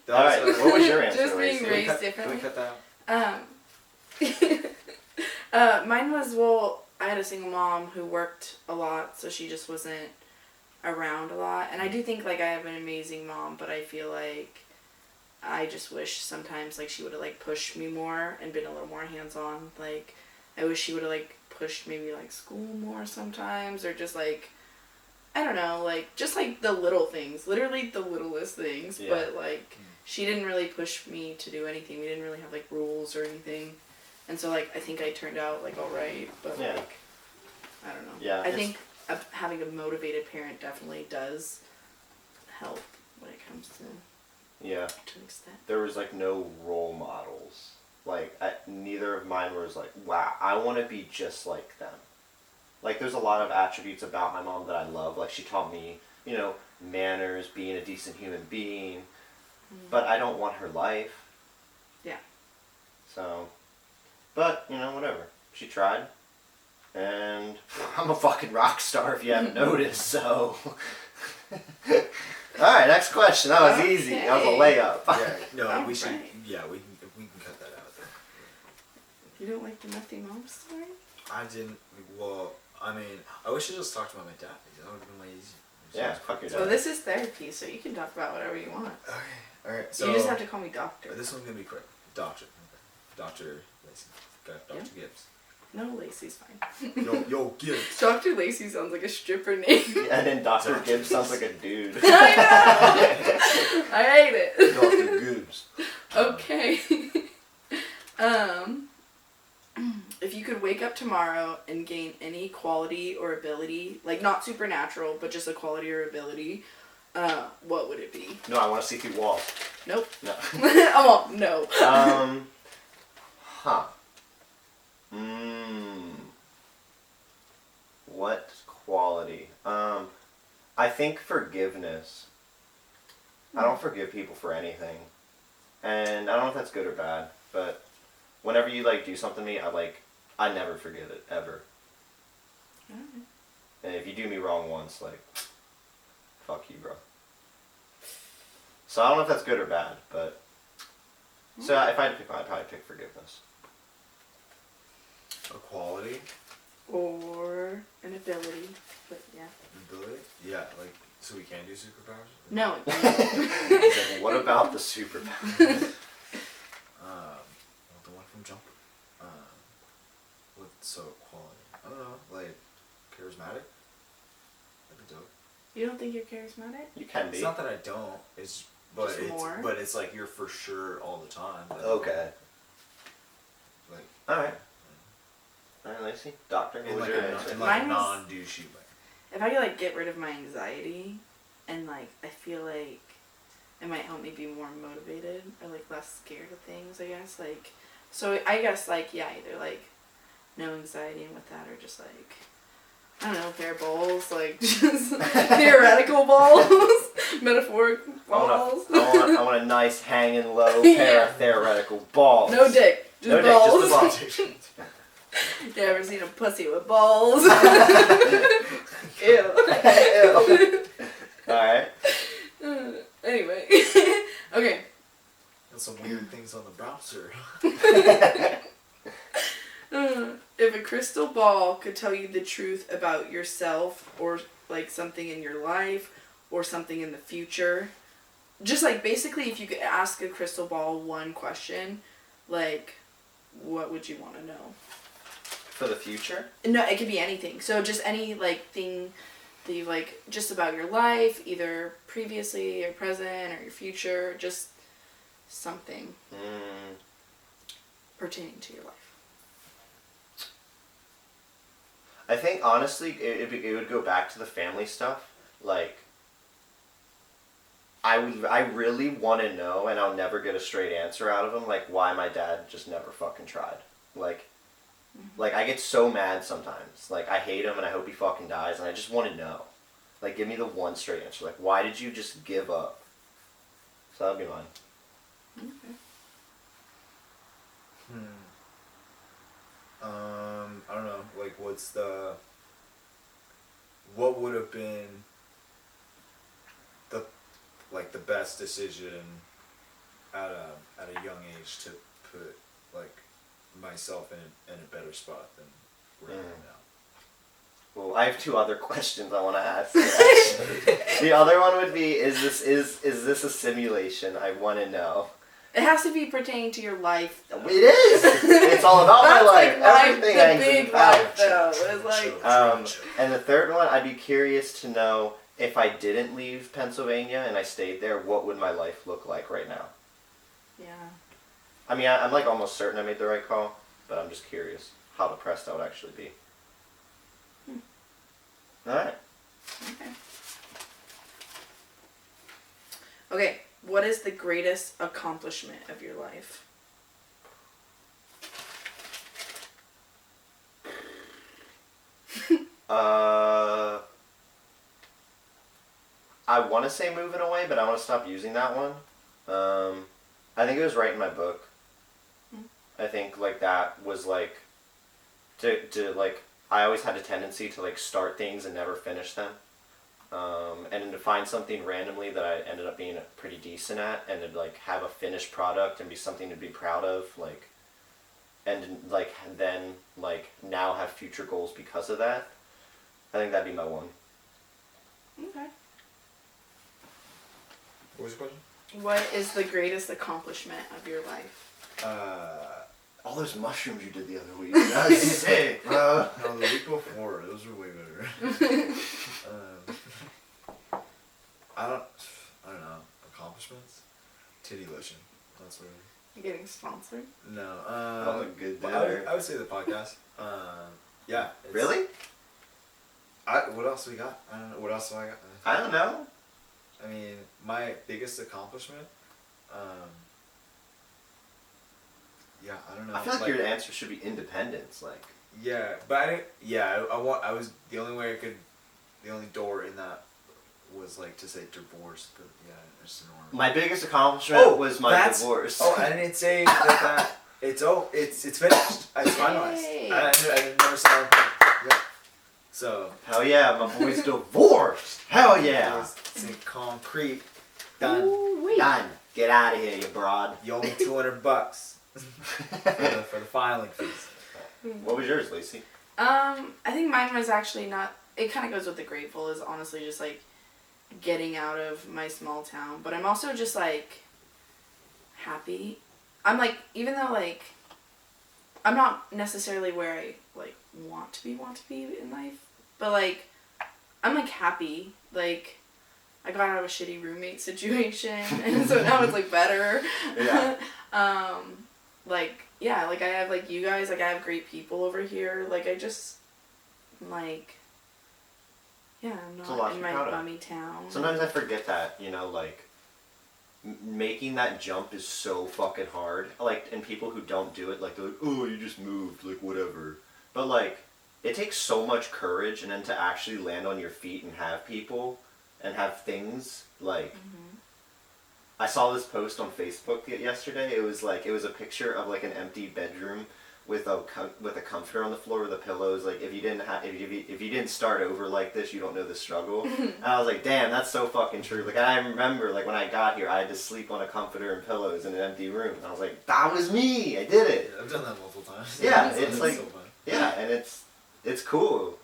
All right. What was your answer? Just being Lacey? raised Can differently. we cut that out? Mine was, well, I had a single mom who worked a lot, so she just wasn't around a lot. And I do think, like, I have an amazing mom, but I feel like I just wish sometimes, like, she would have, like, pushed me more and been a little more hands-on. Like, I wish she would have, like, pushed maybe, like, school more sometimes, or just, like, I don't know, like, just, like, the little things. Literally the littlest things. Yeah. But, like, she didn't really push me to do anything. We didn't really have, like, rules or anything. And so, like, I think I turned out, like, alright. But, Yeah. like, I don't know. Yeah, I it's- think having a motivated parent definitely does help when it comes to Yeah. an extent. There was like no role models. Like neither of mine was like, wow, I want to be just like them. Like there's a lot of attributes about my mom that I love. Like she taught me, you know, manners, being a decent human being. But I don't want her life. Yeah. So, but you know, whatever. She tried, and I'm a fucking rock star if you haven't noticed. So. All right, next question. That was easy. That was a layup. Yeah, no, All we should. right. Yeah, we can cut that out. There. You don't like the Methy Mom story? I didn't. Well, I mean, I wish I just talked about my dad. That would have been way easier. Yeah, fuck your dad. Well, this is therapy, so you can talk about whatever you want. Okay. All right. So You just have to call me doctor. This one's gonna be quick. Doctor. Okay. Dr. Lacey. Got Dr. Gibbs. No, Lacey's fine. Yo, Gibbs. Dr. Lacey sounds like a stripper name. And then Dr. Gibbs sounds like a dude. I know. I hate it. Dr. Gibbs. Okay. If you could wake up tomorrow and gain any quality or ability, like not supernatural, but just a quality or ability, what would it be? No, I want to see through walls. Nope. No. Oh, no. Huh. What quality? I think forgiveness. I don't forgive people for anything. And I don't know if that's good or bad, but whenever you like do something to me, I never forget it, ever. And if you do me wrong once, like, fuck you, bro. So I don't know if that's good or bad, but so if I had to pick one, I'd probably pick forgiveness. A quality? Or an ability, but yeah. Ability? Yeah, like, so we can do superpowers? No. He's like, what about the superpower? The one from Jump. So quality. I don't know, like, charismatic? That'd be dope. You don't think you're charismatic? You can be. It's not that I don't, it's, Just more? but it's like you're for sure all the time. Like, Okay. Like, Alright. Alright, Lacey. Doctor, in what was like your a, answer? in like a Mine was- non-douchey way. If I could like get rid of my anxiety, and like I feel like it might help me be more motivated or like less scared of things. I guess like so I guess like yeah, either like no anxiety and with that, or just like I don't know, pair of balls, like just theoretical balls, metaphoric balls. I want a nice hanging low pair of theoretical balls. No dick, just No dick, balls. just the balls. You ever seen a pussy with balls? Ew. Ew. Alright. Anyway. Okay. That's some weird things on the browser. If a crystal ball could tell you the truth about yourself or like something in your life or something in the future, just like basically if you could ask a crystal ball one question, like what would you want to know? For the future? No, it could be anything. So just any like thing that you like just about your life, either previously or present or your future, just something pertaining to your life. I think honestly it would go back to the family stuff. Like I really want to know, and I'll never get a straight answer out of him, like why my dad just never fucking tried. Like I get so mad sometimes. Like I hate him and I hope he fucking dies, and I just want to know. Like give me the one straight answer. Like why did you just give up? So that'd be mine. Okay. I don't know. Like, what would have been the best decision at a young age to put like myself in a better spot than where I am now? Well, I have two other questions I want to ask. The other one would be: is this a simulation? I want to know. It has to be pertaining to your life, though. It is. It's all about my That's life. like Everything the hangs big in life, pouch. though. It's like And the third one, I'd be curious to know if I didn't leave Pennsylvania and I stayed there, what would my life look like right now? yeah. I mean, I'm like almost certain I made the right call, but I'm just curious how depressed I would actually be. All right. Okay. Okay. What is the greatest accomplishment of your life? I want to say moving away, but I want to stop using that one. I think it was writing my book. I think like that was like to like I always had a tendency to like start things and never finish them. And then to find something randomly that I ended up being pretty decent at, and to like have a finished product and be something to be proud of, like, and like then like now have future goals because of that. I think that'd be my one. Okay. What was the question? What is the greatest accomplishment of your life? All those mushrooms you did the other week. That was sick, bro. No, the week before, those were way better. I don't know. Accomplishments? Titty lotion. That's what You're getting sponsored. No. I'm a good but dinner. I would say the podcast. Yeah. Really? What else we got? I don't know. What else do I got? I don't know. I mean, my biggest accomplishment. Yeah, I don't know. I feel like your answer should be independence. Like, Yeah, but I didn't. Yeah, I want. I was the only way I could. The only door in that was like to say divorce, but yeah, I just didn't want to. my biggest accomplishment was my that's- divorce. Oh, I didn't say that. It's finished. It's finalized. Yay. I never said that. Yeah. So. Hell yeah, my boy's divorced. Hell yeah. It's in concrete. Done. Ooh-wee. Done. Get out of here, you broad. You owe me $200 for the filing fees. What was yours, Lacey? I think mine was actually not. It kind of goes with the grateful. Is honestly just like getting out of my small town, but I'm also just like happy. I'm like, even though like I'm not necessarily where I like want to be in life, but like I'm like happy. Like I got out of a shitty roommate situation, and so now it's like better. Yeah. Like yeah, like I have like you guys, like I have great people over here. Like I just like yeah, It's a I'm lot not to in be my proud of. bummy town. Sometimes I forget that, like, making that jump is so fucking hard. Like, and people who don't do it, like, they're like, oh, you just moved, like, whatever. But, like, it takes so much courage, and then to actually land on your feet and have people and have things, like, I saw this post on Facebook yesterday. It was a picture of, like, an empty bedroom with a comforter on the floor with the pillows. Like, if you didn't start over like this, you don't know the struggle. And I was like, damn, that's so fucking true. Like, I remember, like, when I got here, I had to sleep on a comforter and pillows in an empty room. And I was like, that was me. I did it. I've done that multiple times. Yeah, It's it's like- so fun. Yeah, and it's cool.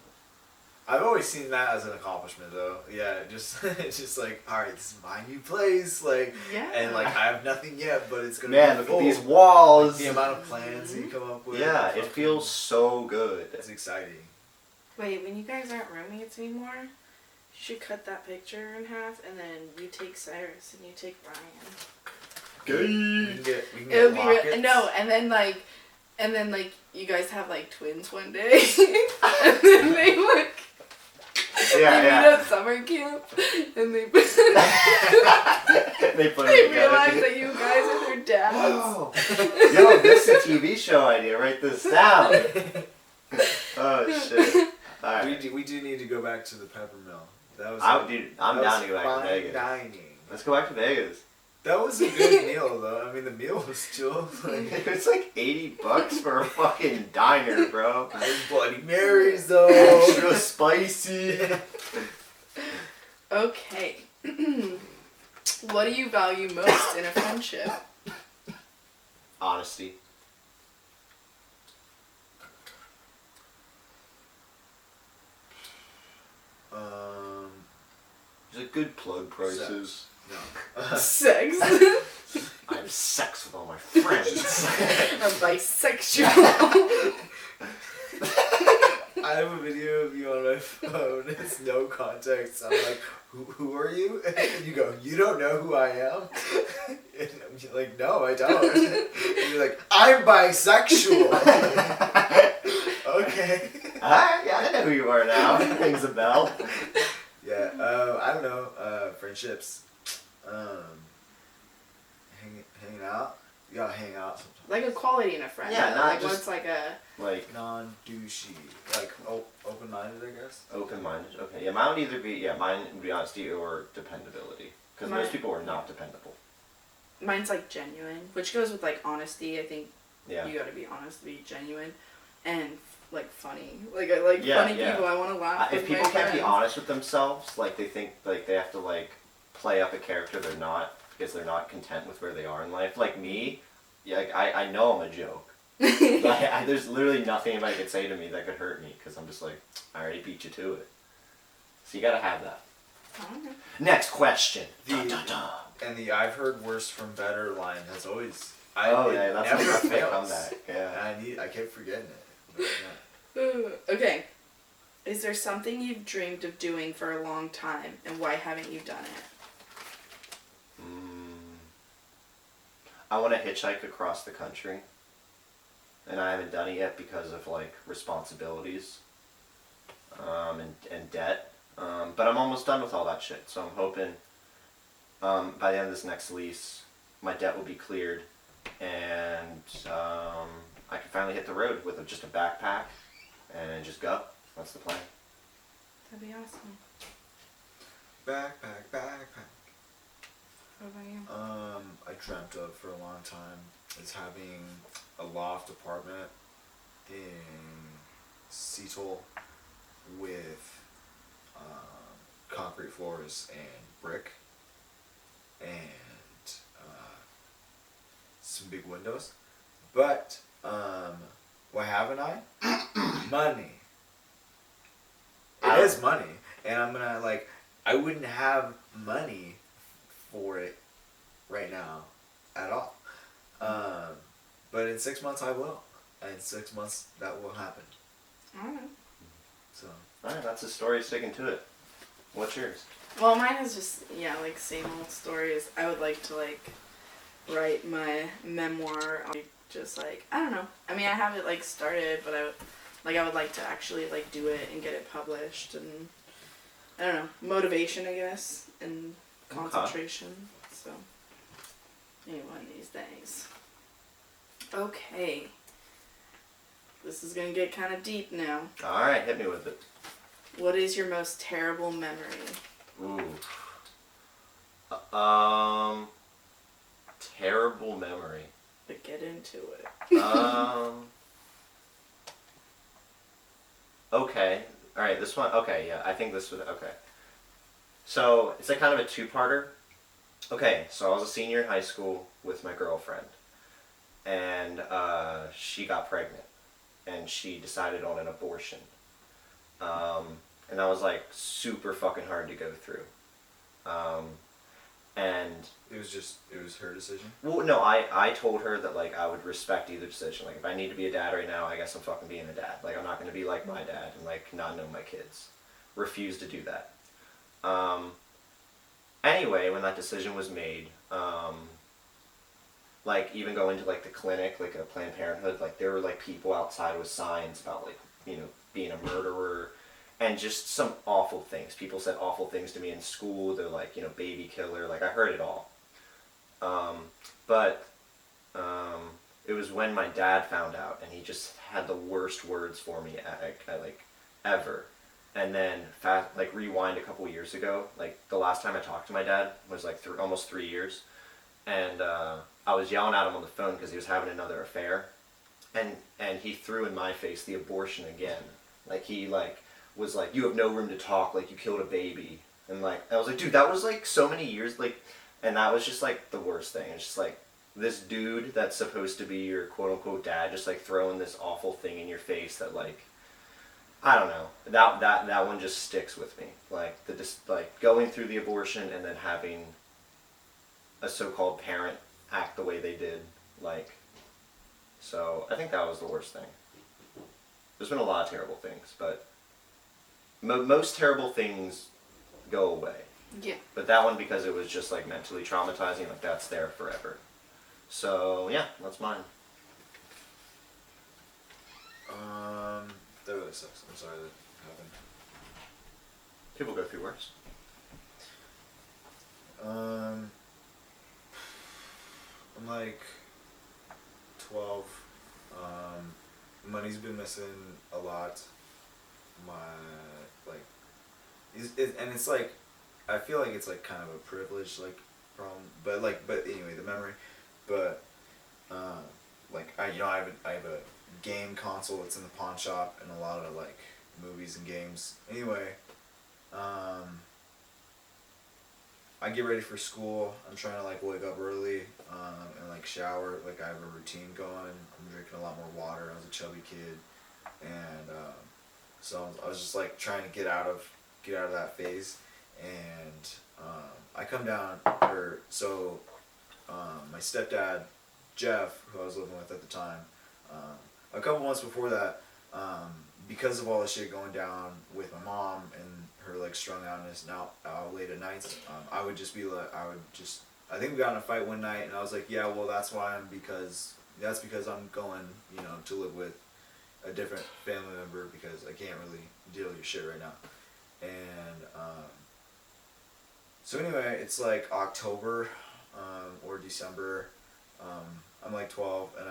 I've always seen that as an accomplishment, though. Yeah, it's just like, all right, this is my new place, like, Yeah. and like I have nothing yet, but it's gonna Man, be look full. at these Like, walls. the amount of plans that you come up with. Yeah, it fucking- feels so good. It's exciting. Wait, when you guys aren't roommates anymore, you should cut that picture in half, and then you take Cyrus and you take Brian. We can get It would be lockets. and then you guys have like twins one day, and then they like Yeah, they yeah. meet at summer camp, and they They put they it together. realize that you guys are their dads. Oh. Yo, this is a TV show idea. Write this down. Oh shit. Alright. we do need to go back to the Peppermill. That was. I'm that down was to go back to fine Vegas. Dining. Let's go back to Vegas. That was a good meal, though. I mean, the meal was chill. Like, It's like $80 for a fucking diner, bro. there's Bloody Marys, though. Extra spicy. Okay. What do you value most in a friendship? Honesty. There's a good plug prices. No. Sex. I have sex with all my friends. I'm bisexual. I have a video of you on my phone. It's no context. I'm like, who are you? And you go, you don't know who I am? And I'm like, no, I don't. And you're like, I'm bisexual. Okay. Alright, yeah, I know who you are now. Rings a bell. Yeah, I don't know. Friendships. Hanging out. You gotta hang out sometimes. Like a quality in a friend. Yeah, not like just- what's like a Like, Non-douchey. Like, open-minded, I guess. open-minded. Okay, yeah, mine would be honesty or dependability. Because most Mine- people are not dependable. mine's like genuine, which goes with like honesty. I think Yeah. you gotta be honest to be genuine, and like funny. Like I like Yeah, funny yeah. people. I want to laugh If with people my can't be friends. honest with themselves, like they think like they have to like play up a character they're not because they're not content with where they are in life. Like me, yeah, like, I know I'm a joke. Like, there's literally nothing anybody could say to me that could hurt me because I'm just like, I already beat you to it. So you gotta have that. Okay. Next question. The- Dun, dun, dun. And the "I've heard worse from better" line has always. Oh it yeah, that's never a fails. comeback. Yeah. I kept forgetting it. But, yeah. Okay. Is there something you've dreamed of doing for a long time, and why haven't you done it? I want to hitchhike across the country, and I haven't done it yet because of like responsibilities, and debt. But I'm almost done with all that shit, so I'm hoping by the end of this next lease, my debt will be cleared, and I can finally hit the road with just a backpack and just go. That's the plan. That'd be awesome. Backpack, backpack. What about you? I dreamt of for a long time is having a loft apartment in Seattle with concrete floors and brick and some big windows. But what haven't I? Money. It is money, and I'm gonna like. I wouldn't have money for it right now at all. But in 6 months I will. And in 6 months that will happen. Alright. So Alright, that's the story sticking to it. What's yours? Well, mine is just, yeah, like same old stories. I would like to, like, write my memoir. Just, like, I don't know. I mean, I have it, like, started, but I would like to actually, like, do it and get it published. And, I don't know, motivation, I guess, and concentration. So, maybe one of these days. Okay. This is gonna get kind of deep now. Alright, hit me with it. What is your most terrible memory? Ooh. Terrible memory. But get into it. Okay. Alright, this one. Okay, yeah, I think this was. Okay. So, it's like kind of a two-parter. Okay, so I was a senior in high school with my girlfriend. And she got pregnant. And she decided on an abortion. And that was like super fucking hard to go through. And it was her decision. well, no, I told her that like I would respect either decision. Like if I need to be a dad right now, I guess I'm fucking being a dad. Like I'm not gonna be like my dad and like not know my kids. Refuse to do that. Anyway, when that decision was made, like even going to like the clinic, like a Planned Parenthood, like there were like people outside with signs about like being a murderer, and just some awful things. People said awful things to me in school. They're like baby killer. Like I heard it all. But it was when my dad found out, and he just had the worst words for me like ever. And then like rewind a couple years ago, like the last time I talked to my dad was like almost 3 years, and I was yelling at him on the phone because he was having another affair, and he threw in my face the abortion again. Like he was like, you have no room to talk, like you killed a baby, and like I was like, dude, that was like so many years, like, and that was just like the worst thing. It's just like this dude that's supposed to be your quote unquote dad just like throwing this awful thing in your face that like. I don't know. That one just sticks with me. Like like going through the abortion and then having a so-called parent act the way they did. Like, so I think that was the worst thing. There's been a lot of terrible things, but most terrible things go away. Yeah. But that one, because it was just like mentally traumatizing, like that's there forever. So yeah, that's mine. That really sucks. I'm sorry that happened. People go through worse. I'm like 12. Money's been missing a lot. My like, and it's like, I feel like it's like kind of a privilege like problem, but anyway, the memory, but like I have a game console that's in the pawn shop and a lot of like movies and games. Anyway, I get ready for school. I'm trying to like wake up early and like shower. Like I have a routine going. I'm drinking a lot more water. I was a chubby kid, and so I was just like trying to get out of that phase. And I come down, my stepdad Jeff, who I was living with at the time, a couple months before that, because of all the shit going down with my mom and her like strung outness and out late at nights, I would just I think we got in a fight one night, and I was like, yeah, well, that's because I'm going, to live with a different family member because I can't really deal with your shit right now. And so anyway, it's like October or December. I'm like 12, and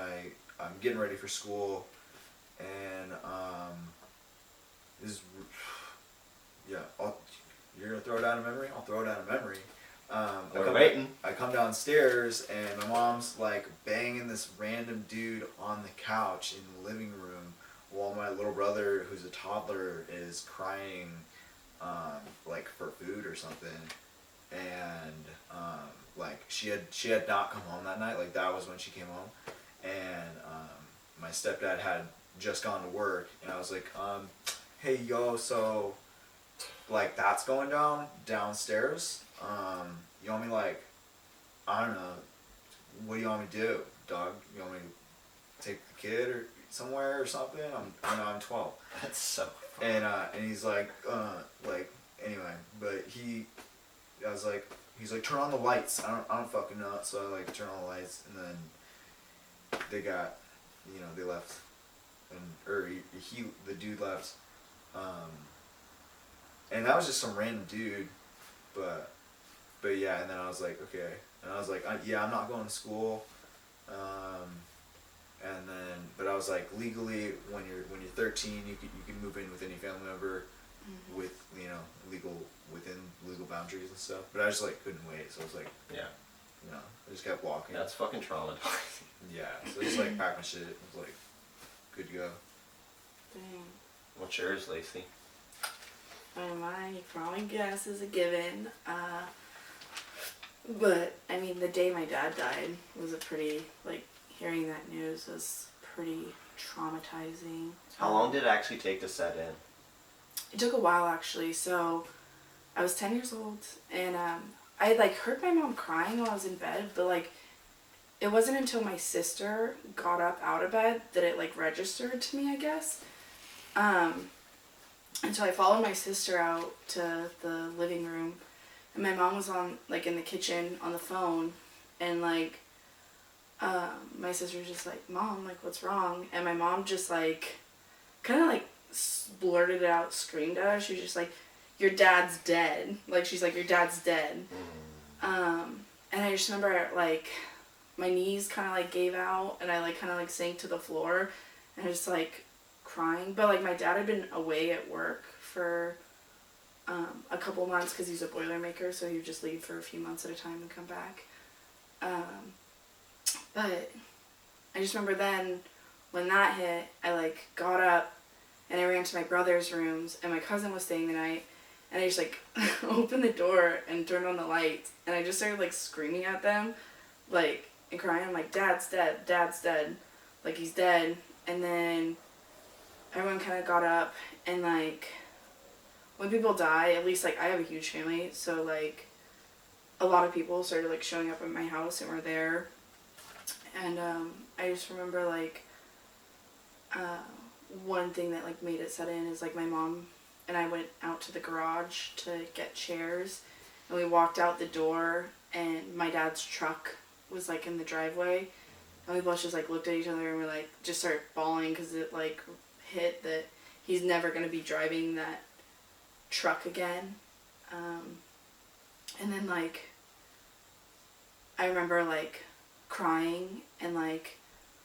I'm getting ready for school, and this, yeah, you're gonna throw it out of memory. I'll throw it out of memory. We're waiting. I come downstairs, and my mom's like banging this random dude on the couch in the living room, while my little brother, who's a toddler, is crying, like for food or something, and like she had not come home that night. Like that was when she came home, and my stepdad had just gone to work, and I was like, hey yo, so like that's going down downstairs. You want me like, I don't know, what do you want me to do, dog? You want me to take the kid or somewhere or something? I'm 12. That's so funny. And he's like anyway, but he's like turn on the lights. I don't fucking know. So I like turn on the lights, and then they got, they left, the dude left, and that was just some random dude, but yeah, and then I was like, okay, and I was like, yeah, I'm not going to school, and then, but I was like, legally, when you're 13, you can move in with any family member, with within legal boundaries and stuff. But I just like couldn't wait, so I was like, yeah, I just kept walking. That's fucking traumatizing. Yeah, so I just like packed my shit. It was like, good to go. Dang. What's yours, Lacey? My probably guess is a given. But I mean, the day my dad died was a pretty, like, hearing that news was pretty traumatizing. How long did it actually take to set in? It took a while, actually. So I was 10 years old, and I had like heard my mom crying while I was in bed, but like it wasn't until my sister got up out of bed that it like registered to me, I guess. And so I followed my sister out to the living room, and my mom was on like in the kitchen on the phone, and like my sister was just like, "Mom, like what's wrong?" And my mom just like kind of like blurted it out, screamed at her. She was just like, "Your dad's dead." Like she's like, "Your dad's dead." And I just remember like my knees kind of like gave out, and I like kind of like sank to the floor, and I was just like crying. But like my dad had been away at work for a couple months because he's a Boilermaker, so he would just leave for a few months at a time and come back. But I just remember then when that hit, I like got up and I ran to my brother's rooms, and my cousin was staying the night, and I just like opened the door and turned on the lights, and I just started like screaming at them, like, and crying. I'm like, "Dad's dead, Dad's dead, like he's dead." And then everyone kind of got up, and like when people die, at least like I have a huge family, so like a lot of people started like showing up at my house and were there. And I just remember like one thing that like made it set in is like my mom and I went out to the garage to get chairs, and we walked out the door, and my dad's truck was like in the driveway, and we both just like looked at each other and we like just started bawling because it like hit that he's never going to be driving that truck again. And then like I remember like crying and like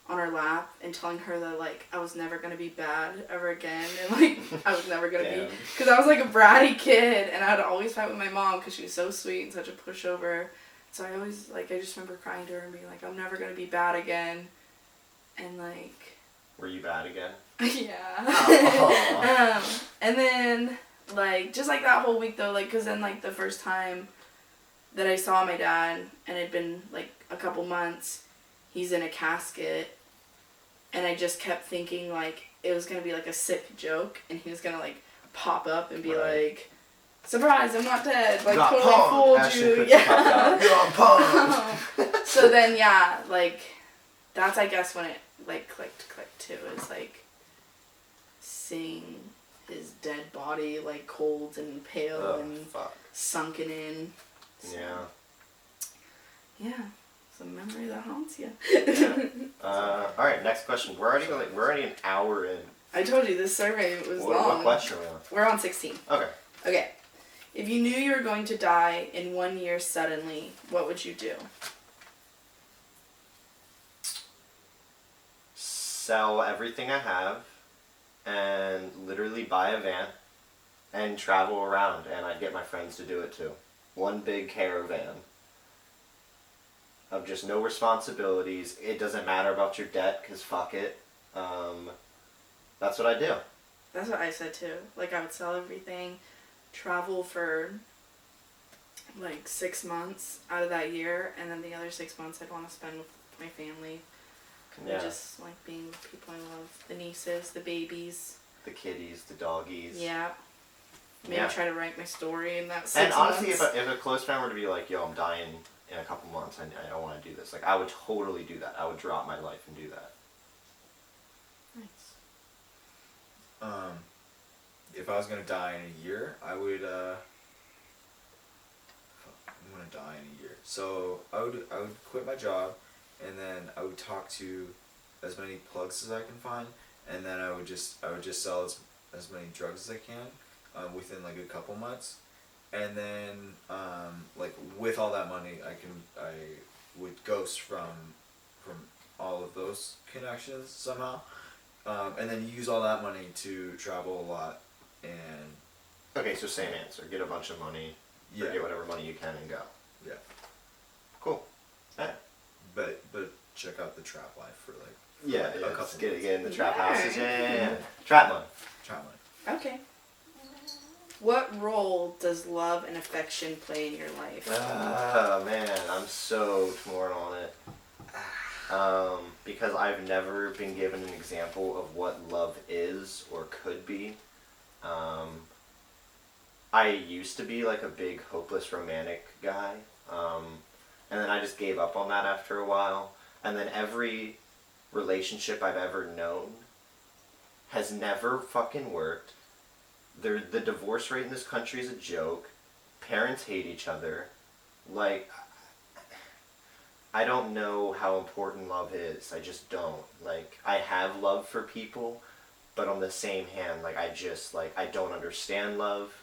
on her lap and telling her that like I was never gonna be bad ever again, and like I was never gonna be, because I was like a bratty kid and I'd always fight with my mom because she was so sweet and such a pushover. So I always like, I just remember crying to her and being like, I'm never gonna be bad again. And like, were you bad again? Yeah. And then like just like that whole week though, like because then like the first time that I saw my dad, and it'd been like a couple months, he's in a casket, and I just kept thinking like it was gonna be like a sick joke, and he was gonna like pop up and be like, "Surprise, I'm not dead, like got totally punked. fooled Ashton you." Kutcher Yeah. You're on punked. So then yeah, like that's I guess when it like clicked too, is like seeing his dead body like cold and pale and fuck. sunken in. So, Yeah. Yeah, it's a memory that haunts you. All right, next question. We're already an hour in. I told you this survey was long. What question are we on? We're on 16. Okay. Okay. If you knew you were going to die in 1 year suddenly, what would you do? Sell everything I have and literally buy a van and travel around, and I'd get my friends to do it too. One big caravan of just no responsibilities. It doesn't matter about your debt because fuck it. That's what I do. That's what I said too. Like, I would sell everything, travel for like 6 months out of that year, and then the other 6 months I'd want to spend with my family. Yeah. Just like being with people I love. The nieces, the babies. The kitties, the doggies. Yeah. Maybe Yeah. try to write my story in that 6 And months. honestly, if a close friend were to be like, yo, I'm dying in a couple months, I don't want to do this, like, I would totally do that. I would drop my life and do that. Nice. If I was gonna die in a year, I would. I'm gonna die in a year, so I would quit my job, and then I would talk to as many plugs as I can find, and then I would just sell as many drugs as I can, within like a couple months, and then like with all that money, I would ghost from all of those connections somehow, and then use all that money to travel a lot, and Okay, so same answer. Get a bunch of money, yeah, get whatever money you can, and go. yeah. Cool. Yeah. But check out the trap life for like Yeah, a yeah. couple Just get months. in the trap Yeah. houses. Yeah. Trap money. Trap life. Okay. What role does love and affection play in your life? Oh man, I'm so torn on it. Because I've never been given an example of what love is or could be. I used to be like a big hopeless romantic guy, and then I just gave up on that after a while. And then every relationship I've ever known has never fucking worked. The divorce rate in this country is a joke. Parents hate each other. Like, I don't know how important love is. I just don't. Like, I have love for people, but on the same hand, like, I don't understand love.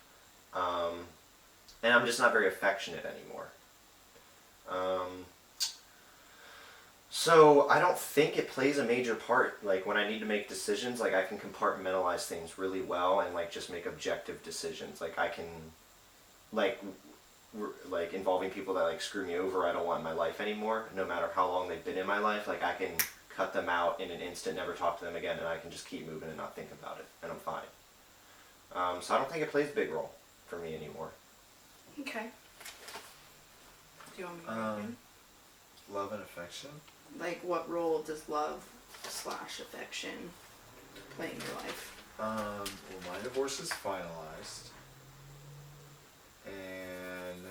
And I'm just not very affectionate anymore. So I don't think it plays a major part. Like, when I need to make decisions, like, I can compartmentalize things really well and like just make objective decisions. Like, I can, like involving people that like screw me over, I don't want in my life anymore, no matter how long they've been in my life. Like, I can cut them out in an instant, never talk to them again, and I can just keep moving and not think about it, and I'm fine. So I don't think it plays a big role for me anymore. Okay. Do you want me to begin? Love and affection. Like, what role does love / affection play in your life? Well, my divorce is finalized, and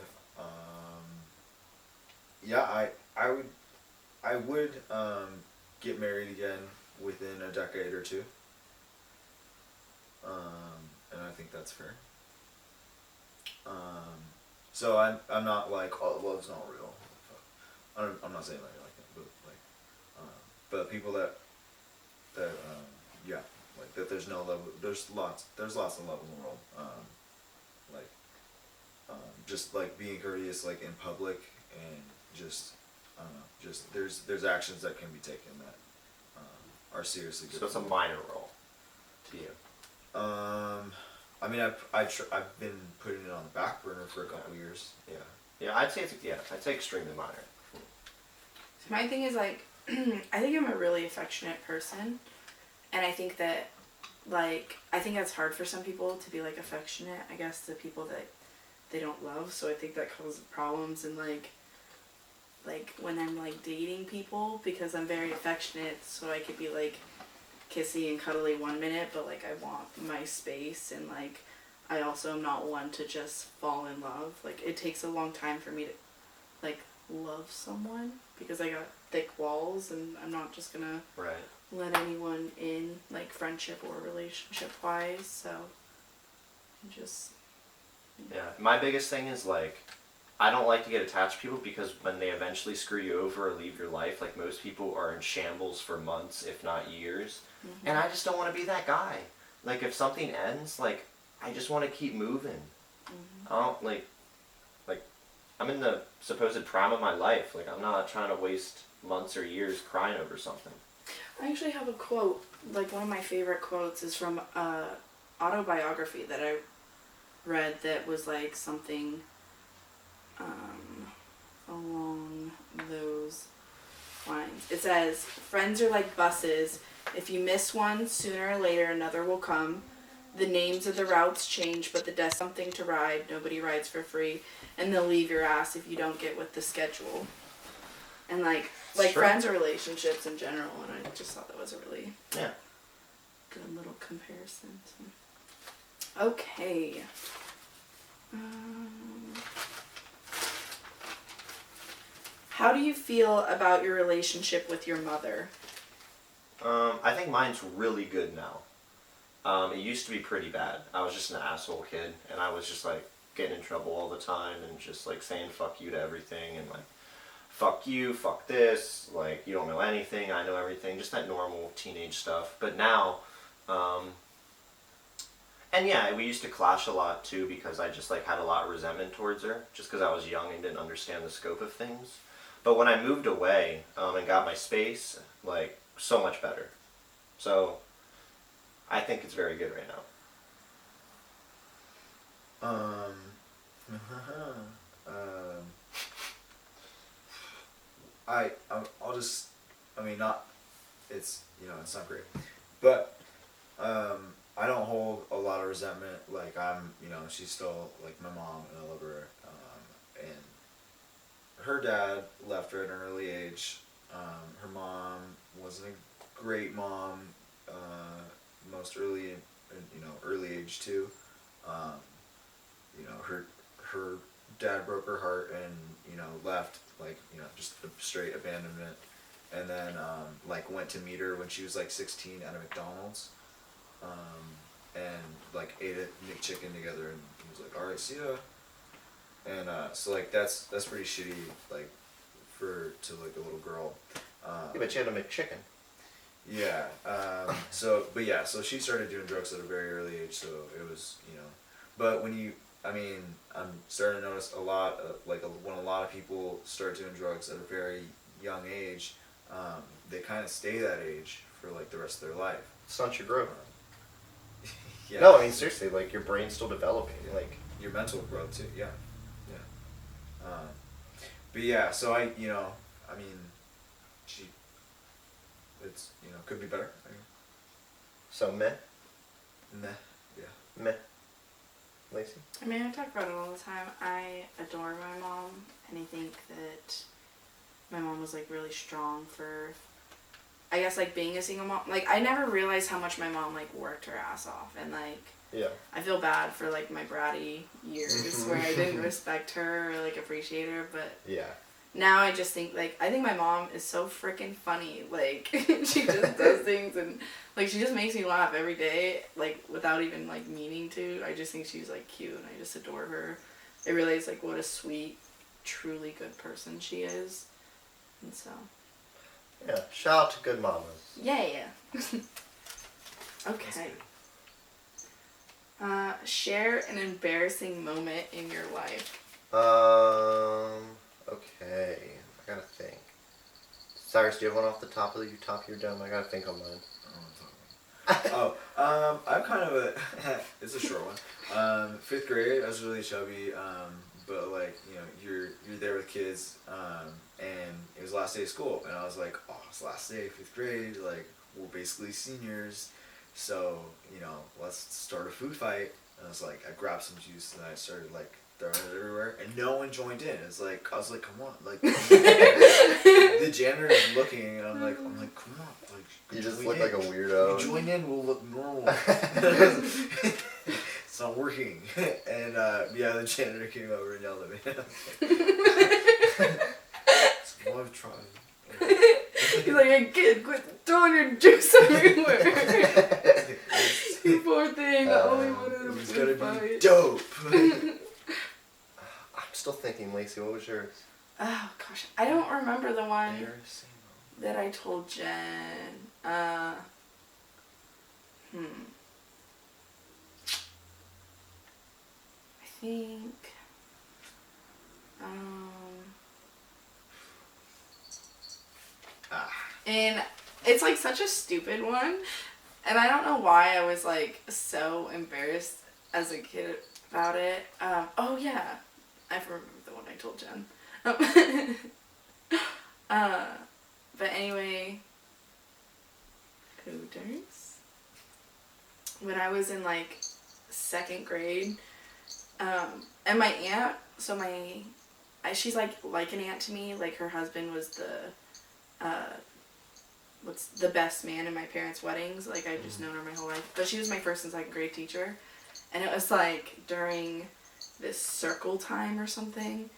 yeah, I would get married again within a decade or two, and I think that's fair. So I'm not like, oh, love's not real. I'm not saying like that, but like, but people that yeah, like that. There's no love. There's lots of love in the world. Like, just like being courteous, like in public, and just just there's actions that can be taken that are seriously good. So it's a minor role to you. I mean, I've been putting it on the back burner for a couple years. Yeah, I'd say extremely minor. My thing is, like, I think I'm a really affectionate person, and I think that, like, I think that's hard for some people to be, like, affectionate, I guess, to people that they don't love, so I think that causes problems, and, like, when I'm, like, dating people, because I'm very affectionate, so I could be, like, kissy and cuddly 1 minute, but, like, I want my space, and, like, I also am not one to just fall in love. Like, it takes a long time for me to, like, love someone, because I got thick walls, and I'm not just gonna Right. let anyone in, like, friendship or relationship wise, so just Yeah. My biggest thing is like, I don't like to get attached to people because when they eventually screw you over or leave your life, like most people are in shambles for months, if not years. And I just don't want to be that guy. Like if something ends, like I just want to keep moving. I don't like I'm in the supposed prime of my life. Like I'm not trying to waste months or years crying over something. I actually have a quote. Like one of my favorite quotes is from autobiography that I read that was like something along those lines. It says, "Friends are like buses. If you miss one, sooner or later another will come. The names of the routes change, but the desk something to ride. Nobody rides for free, and they'll leave your ass if you don't get with the schedule." And like Sure. friends or relationships in general, and I just thought that was a really Yeah. good little comparison. Okay. How do you feel about your relationship with your mother? I think mine's really good now. It used to be pretty bad. I was just an asshole kid, and I was just like getting in trouble all the time, and just like saying fuck you to everything, and like fuck you, fuck this, like you don't know anything, I know everything, just that normal teenage stuff. But now, and yeah, we used to clash a lot too because I just like had a lot of resentment towards her, just because I was young and didn't understand the scope of things. But when I moved away and got my space, like so much better. So I think it's very good right now. I'll just, I mean, not, it's, it's not great, but, I don't hold a lot of resentment, like, she's still, like, my mom, and I love her, and her dad left her at an early age, her mom wasn't a great mom, most early, early age too, her dad broke her heart and, left, like, just a straight abandonment. And then, like, went to meet her when she was, like, 16 at a McDonald's. And, like, ate a McChicken together, and he was like, alright, see ya. And, so, like, that's pretty shitty, like, to, like, a little girl. Yeah, but you had a McChicken. Yeah, so she started doing drugs at a very early age, so it was, but when I'm starting to notice a lot of, like, when a lot of people start doing drugs at a very young age, they kind of stay that age for, like, the rest of their life. Stunt your growth. Yeah. No, I mean, seriously, like, your brain's still developing, like... Your mental growth, too, yeah. But yeah, so it's, could be better. So, meh? Meh, yeah. Meh. Lacey? I mean, I talk about it all the time. I adore my mom, and I think that my mom was, like, really strong for, I guess, like, being a single mom. Like, I never realized how much my mom, like, worked her ass off, and, like, Yeah. I feel bad for, like, my bratty years where I didn't respect her or, like, appreciate her, but Yeah. now I just think, like, I think my mom is so freaking funny. Like, she just does things, and, like, she just makes me laugh every day, like, without even, like, meaning to. I just think she's, like, cute, and I just adore her. I realize, like, what a sweet, truly good person she is. And so. Yeah. Shout out to good mamas. Yeah. Okay. Share an embarrassing moment in your life. Okay. I gotta think. Cyrus, do you have one off the top of your dome? I gotta think on mine. I'm kind of a, it's a short one. 5th grade, I was really chubby, but like, you're there with kids, and it was the last day of school, and I was like, oh, it's the last day of 5th grade, like, we're basically seniors, so, let's start a food fight. And I was like, I grabbed some juice, and I started, like, throwing it everywhere, and no one joined in. It's like, I was like, come on, like, the janitor is looking, and I'm like, come on, like, You just look like a weirdo. you join in, we'll look normal. It's not working. And the janitor came over and yelled at me. So I've tried. He's like, hey, kid, quit throwing your juice everywhere. You poor thing. I only wanted It's to gonna fight. be dope. I'm still thinking, Lacey. Macy, what was yours? Oh gosh, I don't remember the one Embarrassing. that I told Jen. I think. And it's like such a stupid one, and I don't know why I was like so embarrassed as a kid about it. Oh yeah, I remember the one I told Jen. But anyway, Hooters. When I was in like 2nd grade, and my aunt, so she's like an aunt to me. Like her husband was the best man in my parents' weddings. Like I've just known her my whole life. But she was my 1st and 2nd grade teacher, and it was like during this circle time or something.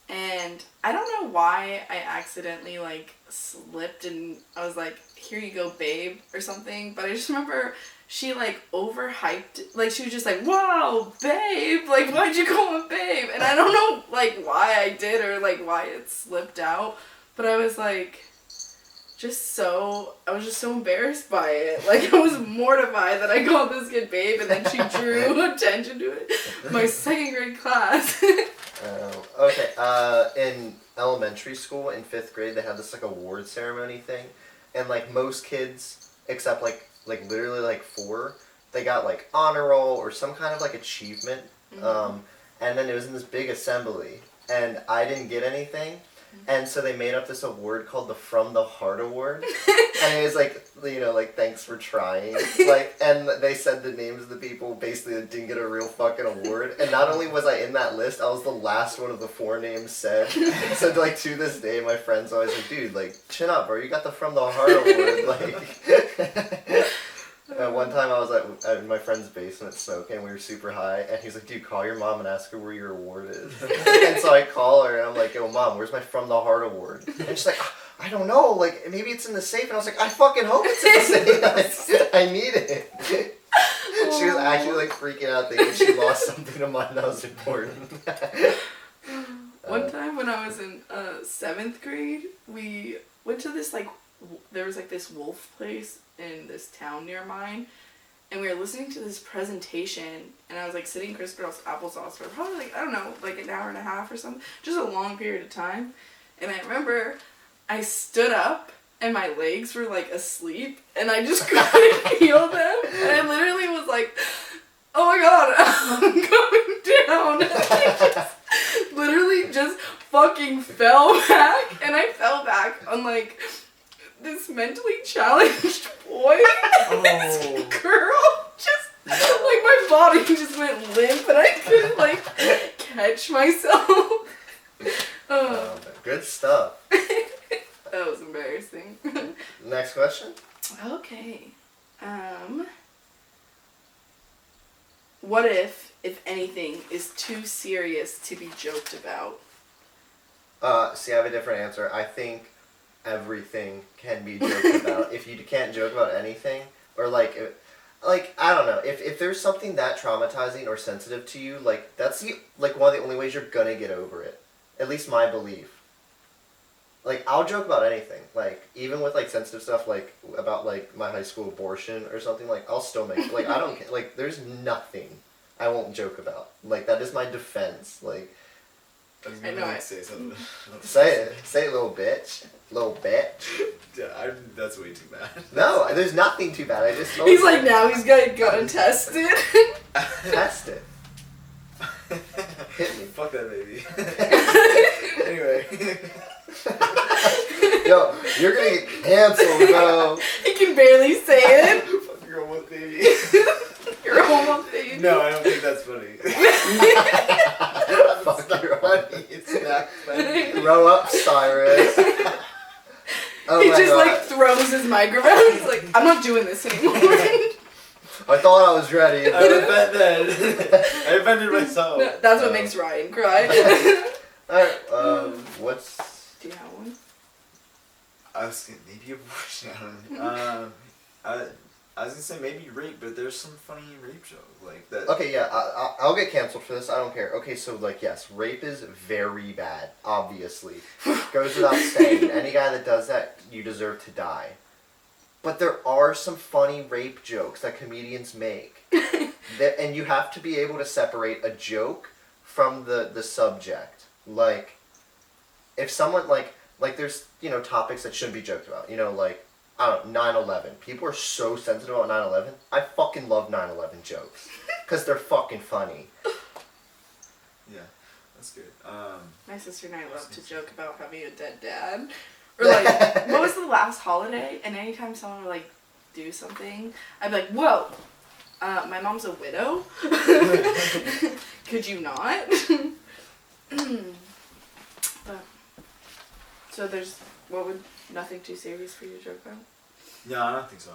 And I don't know why I accidentally like slipped and I was like, "Here you go, babe," or something. But I just remember she like overhyped, like she was just like, "Wow, babe, like why'd you call him babe?" And I don't know like why I did or like why it slipped out, but I was like, I was just so embarrassed by it. Like I was mortified that I called this kid babe, and then she drew attention to it. My 2nd grade class. Okay. In elementary school, in 5th grade, they had this like award ceremony thing, and like most kids, except like literally like 4, they got like honor roll or some kind of like achievement. And then it was in this big assembly, and I didn't get anything. And so they made up this award called the From the Heart Award, and it was like, you know, like thanks for trying, like, and they said the names of the people basically that didn't get a real fucking award. And not only was I in that list, I was the last one of the 4 names said. So like to this day, my friends always like, dude, like chin up, bro, you got the From the Heart Award, like. One time I was in my friend's basement smoking, we were super high, and he's like, dude, call your mom and ask her where your award is. And so I call her, and I'm like, yo, mom, where's my From the Heart Award? And she's like, I don't know, like, maybe it's in the safe. And I was like, I fucking hope it's in the safe. I need it. She was actually like freaking out thinking she lost something of mine that was important. One time when I was in 7th grade, we went to this like, there was like this wolf place in this town near mine, and we were listening to this presentation, and I was like sitting crisscross applesauce for probably like, I don't know, like an hour and a half or something, just a long period of time. And I remember I stood up and my legs were like asleep, and I just couldn't feel them, and I literally was like, oh my god, I'm going down. And I literally just fucking fell back, and I fell back on like this mentally challenged boy and this girl just like my body just went limp and I couldn't like catch myself. Good stuff. That was embarrassing. Next question. Okay. What if anything is too serious to be joked about? See, I have a different answer. I think everything can be joked about. If you can't joke about anything, or like I don't know, if there's something that traumatizing or sensitive to you, like that's like one of the only ways you're gonna get over it. At least my belief. Like I'll joke about anything, like even with like sensitive stuff, like about like my high school abortion or something. Like I'll still make like I don't like there's nothing I won't joke about. Like that is my defense. Like I know. Say something. Say it, little bitch. Little bitch. Yeah, that's way too bad. No, there's nothing too bad. I just told He's you. like, now he's gonna go and test it. Test it. Hit me. Fuck that baby. Anyway. Yo, you're gonna get canceled, bro. He can barely say it. Fuck your almost baby. You're almost baby. No, I don't think that's funny. Fuck your funny. It's not funny. Grow up, Cyrus. Oh He my just God. like throws his microphone. He's like, I'm not doing this anymore. I thought I was ready. I offended. I offended myself. No, that's what makes Ryan cry. Alright, what's... Do you have one? I was gonna maybe abortion. I don't know. I was gonna gonna say maybe rape, but there's some funny rape jokes like that. Okay, yeah, I'll get canceled for this. I don't care. Okay, so like, yes, rape is very bad. Obviously, goes without saying. Any guy that does that, you deserve to die. But there are some funny rape jokes that comedians make, and you have to be able to separate a joke from the subject. Like, if someone like there's topics that shouldn't be joked about. Like, I don't know, 9/11. People are so sensitive about 9/11. I fucking love 9/11 jokes because they're fucking funny. Yeah, that's good. My sister and I love to joke about having a dead dad. Or like, what was the last holiday? And anytime someone would like do something, I'd be like, whoa, my mom's a widow. Could you not? But, so there's, nothing too serious for you to joke about? Yeah, I don't think so.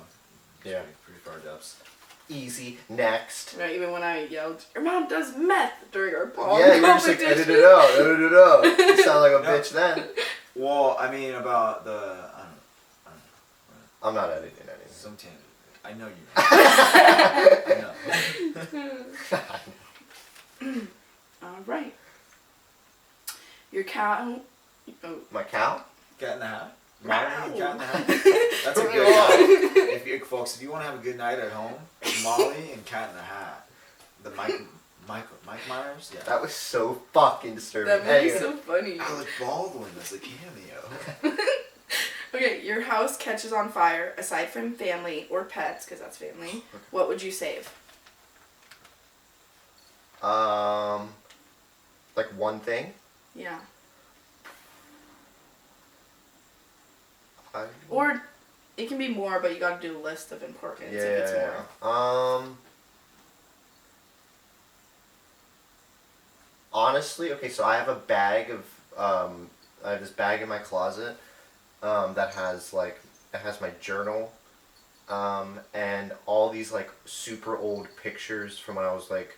It's Yeah. pretty far depths. Easy. Next. Right, even when I yelled, your mom does meth during our prom Yeah, you're just like, edit it out, edit it out. You sound like a No. bitch then. Well, I mean about the I'm not editing anything. some tangent. I know you. I know. Alright. Your cow. Oh, My cow? Cat in the Hat. Meow. Molly, Cat in the Hat. That's a good night. If you want to have a good night at home, Molly and Cat in the Hat. The Mike Myers. Yeah. That was so fucking disturbing. that movie's Anyway. so funny. Alec Baldwin as a cameo. Okay, your house catches on fire. Aside from family or pets, because that's family, what would you save? Like one thing? Yeah. I... Or it can be more, but you gotta do a list of importance if it's more. Honestly, okay, so I have a bag of I have this bag in my closet that has like it has my journal and all these like super old pictures from when I was like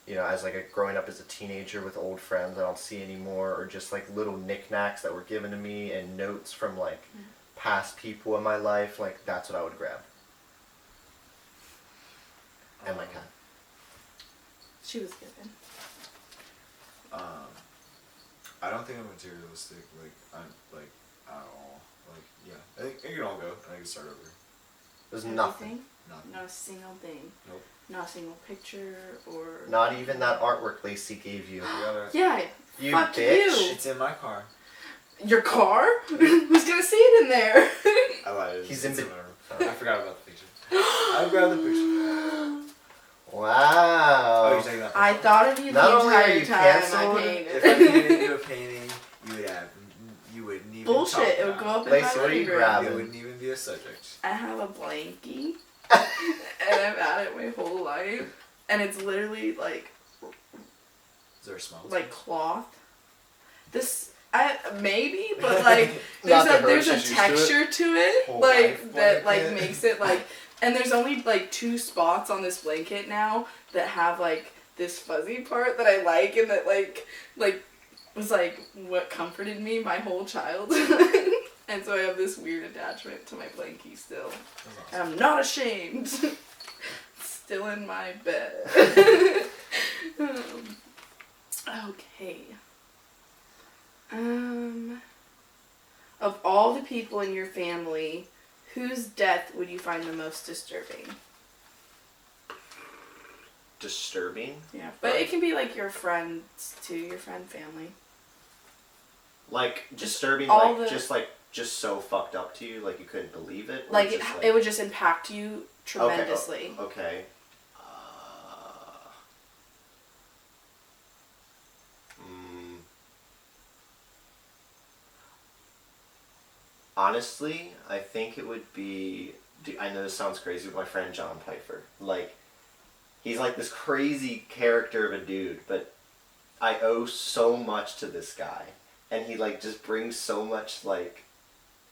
as like growing up as a teenager with old friends I don't see anymore, or just like little knickknacks that were given to me and notes from like past people in my life. Like, that's what I would grab. And my cat. She was given. I don't think I'm materialistic. Like I'm like at all. Like yeah, I think it can all go. I can start over. There's nothing. Nothing. Not a single thing. Nope. Not a single picture or. Not even that artwork Lacey gave you. Yeah. You Fuck bitch. you. It's in my car. Your car? Who's gonna see it in there? I lied. He's It's in my room. I forgot about the picture. I grabbed the picture. Wow. Oh, you're taking that picture? I thought of you Not the only are entire you time I canceled, painted. If I didn't do a painting, you wouldn't even Bullshit. talk It would about go up in Lacey, my what are you living room. grabbing? It wouldn't even be a subject. I have a blankie, and I've had it my whole life, and it's literally like Is there a smell? cloth. This maybe, but like Not the there's a Hershey's used to it. texture to it, Whole like life that blanket. makes it like. And there's only like 2 spots on this blanket now that have like this fuzzy part that I like, and that like was like what comforted me my whole childhood. And so I have this weird attachment to my blankie still. That's And awesome. I'm not ashamed. Still in my bed. Okay. Of all the people in your family, whose death would you find the most disturbing? Disturbing? Yeah, but it can be like your friends too, your friend, family. Like, disturbing, all like, the- just so fucked up to you, like you couldn't believe it? Or Like just, it would just impact you tremendously. Okay. Honestly, I think it would be. I know this sounds crazy, but my friend John Pfeiffer. Like, he's like this crazy character of a dude, but I owe so much to this guy, and he like just brings so much like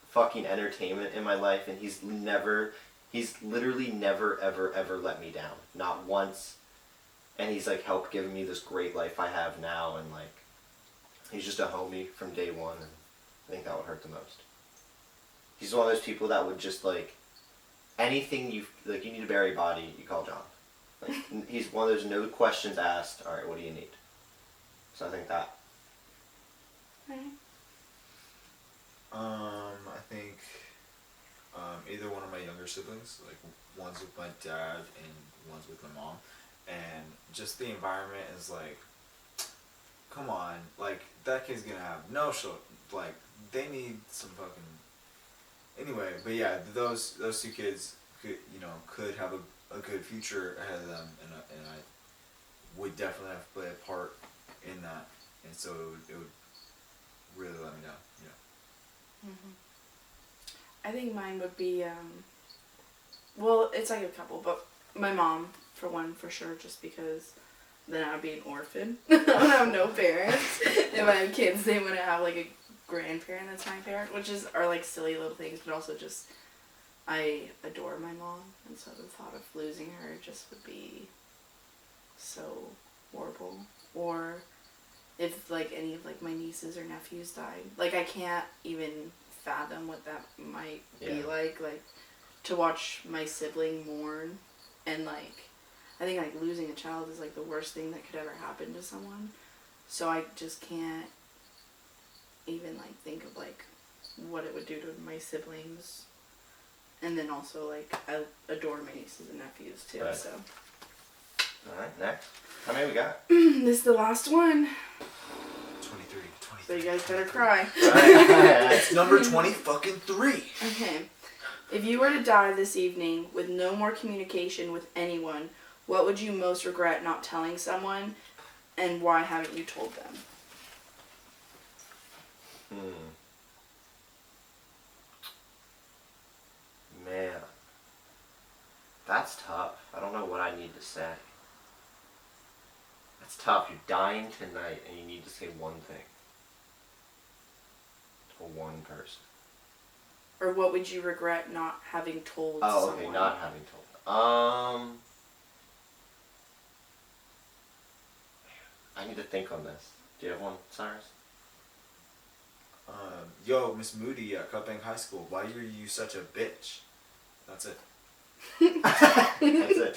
fucking entertainment in my life, and he's literally never ever let me down, not once. And he's like helped giving me this great life I have now, and like he's just a homie from day one, and I think that would hurt the most. He's one of those people that would just like anything you like, you need a Barry body, you call John. Like he's one of those no questions asked. All right, what do you need? So I think that. I think either one of my younger siblings, like one's with my dad and one's with my mom, and just the environment is like, come on, like that kid's gonna have no show, like they need some fucking. Anyway, but yeah, those two kids could have a good future ahead of them, and I would definitely have to play a part in that, and so it would really let me down, I think mine would be, well, it's like a couple, but my mom, for one, for sure, just because then I'd be an orphan. I would have no parents. If I have kids, they wouldn't have, like, a grandparent that's my parent, which are, like, silly little things, but also just, I adore my mom, and so the thought of losing her just would be so horrible. Or if, like, any of, like, my nieces or nephews died. Like, I can't even fathom what that might be like to watch my sibling mourn, and like I think like losing a child is like the worst thing that could ever happen to someone, so I just can't even like think of like what it would do to my siblings, and then also like I adore my nieces and nephews too. Right. So Alright, next. How many we got? this is the last one, 23. so you guys better cry. It's number 20 fucking 3. Okay. If you were to die this evening with no more communication with anyone, what would you most regret not telling someone, and why haven't you told them? Man. That's tough. I don't know what I need to say. That's tough. You're dying tonight and you need to say one thing. To one person. Or what would you regret not having told Oh, someone? okay, not having told. I need to think on this. Do you have one, Cyrus? Yo, Miss Moody at Cutbank High School, why are you such a bitch? That's it. That's it.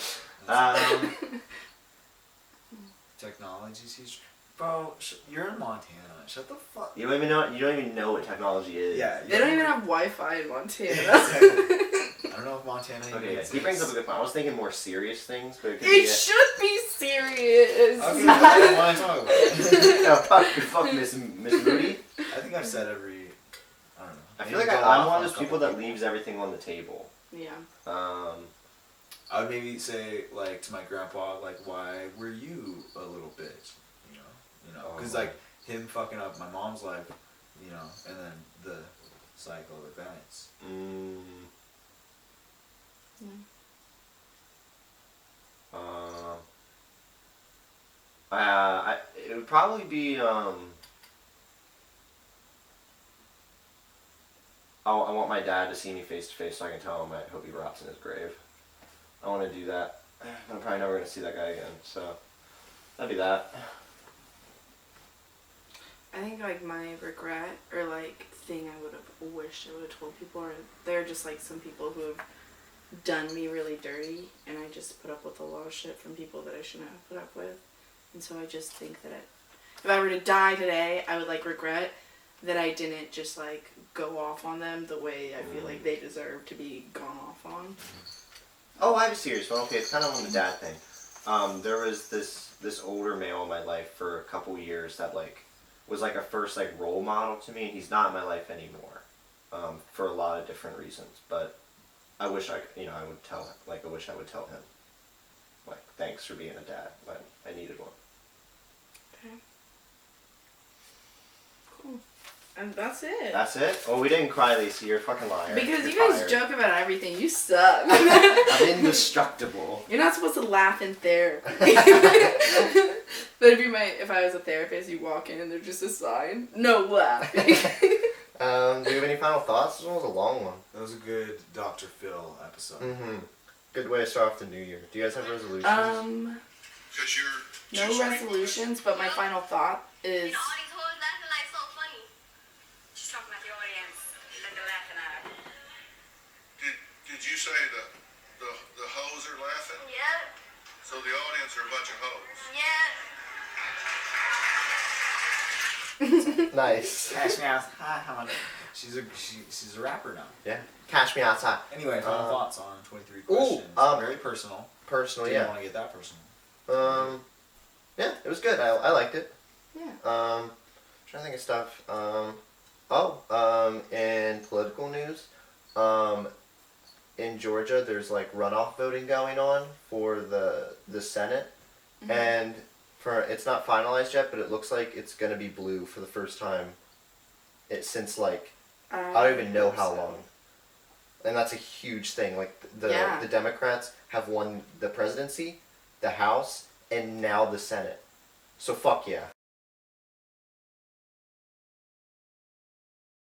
Technology teacher? Bro, you're in Montana. Shut the fuck. You don't even know what technology is. Yeah. They don't even have Wi-Fi in Montana. I don't know if Montana even Okay, yeah. exists. He brings up a good point. I was thinking more serious things, but it could It be should be serious. Okay, but I don't want to talk about it. no, fuck Miss Moody. I think I've said every. I don't know. I feel Maybe like go I'm off one on of those a people couple that leaves everything on the table. Yeah. I would maybe say like to my grandpa, like, why were you a little bitch? Because like him fucking up my mom's life, and then the cycle of events. It would probably be I want my dad to see me face to face so I can tell him I hope he rots in his grave. I want to do that. I'm probably never gonna see that guy again, so that'd be that. I think like my regret or like thing I would have wished I would have told people, or they're just like some people who have done me really dirty, and I just put up with a lot of shit from people that I shouldn't have put up with, and so I just think that if I were to die today, I would like regret that I didn't just like go off on them the way I feel like they deserve to be gone off on. Oh, I have a serious one. Okay, it's kind of on the dad thing. There was this older male in my life for a couple years that like was like a first like role model to me. He's not in my life anymore, for a lot of different reasons. But I wish I would tell him. Like I wish I would tell him. Like thanks for being a dad when I needed one. Okay. Cool. And that's it. That's it? Oh, we didn't cry, Lacey. You're a fucking liar. Because You're you guys fired. joke about everything. You suck. I'm indestructible. You're not supposed to laugh in therapy. But if I was a therapist, you walk in and there's just a sign, no laughing. Do you have any final thoughts? This one was a long one. That was a good Dr. Phil episode. Good way to start off the new year. Do you guys have resolutions? No resolutions, but my final thought is. all these hoes laughing like so funny. She's talking about the audience, and they're laughing at her. Did you say that The hoes are laughing, Yeah. so the audience are a bunch of hoes. Yeah. Nice. Cash me out. She's a rapper now. Yeah. Cash me outside. Anyway, final thoughts on 23 ooh, questions. Very personal. Personally, Didn't yeah. want to get that personal. Yeah, it was good. I liked it. Yeah. Trying to think of stuff. In political news, in Georgia, there's like runoff voting going on for the Senate, Mhm. and it's not finalized yet, but it looks like it's gonna be blue for the first time. Since like I don't even know how long, and that's a huge thing. Like Yeah. the Democrats have won the presidency, the House, and now the Senate. So fuck yeah.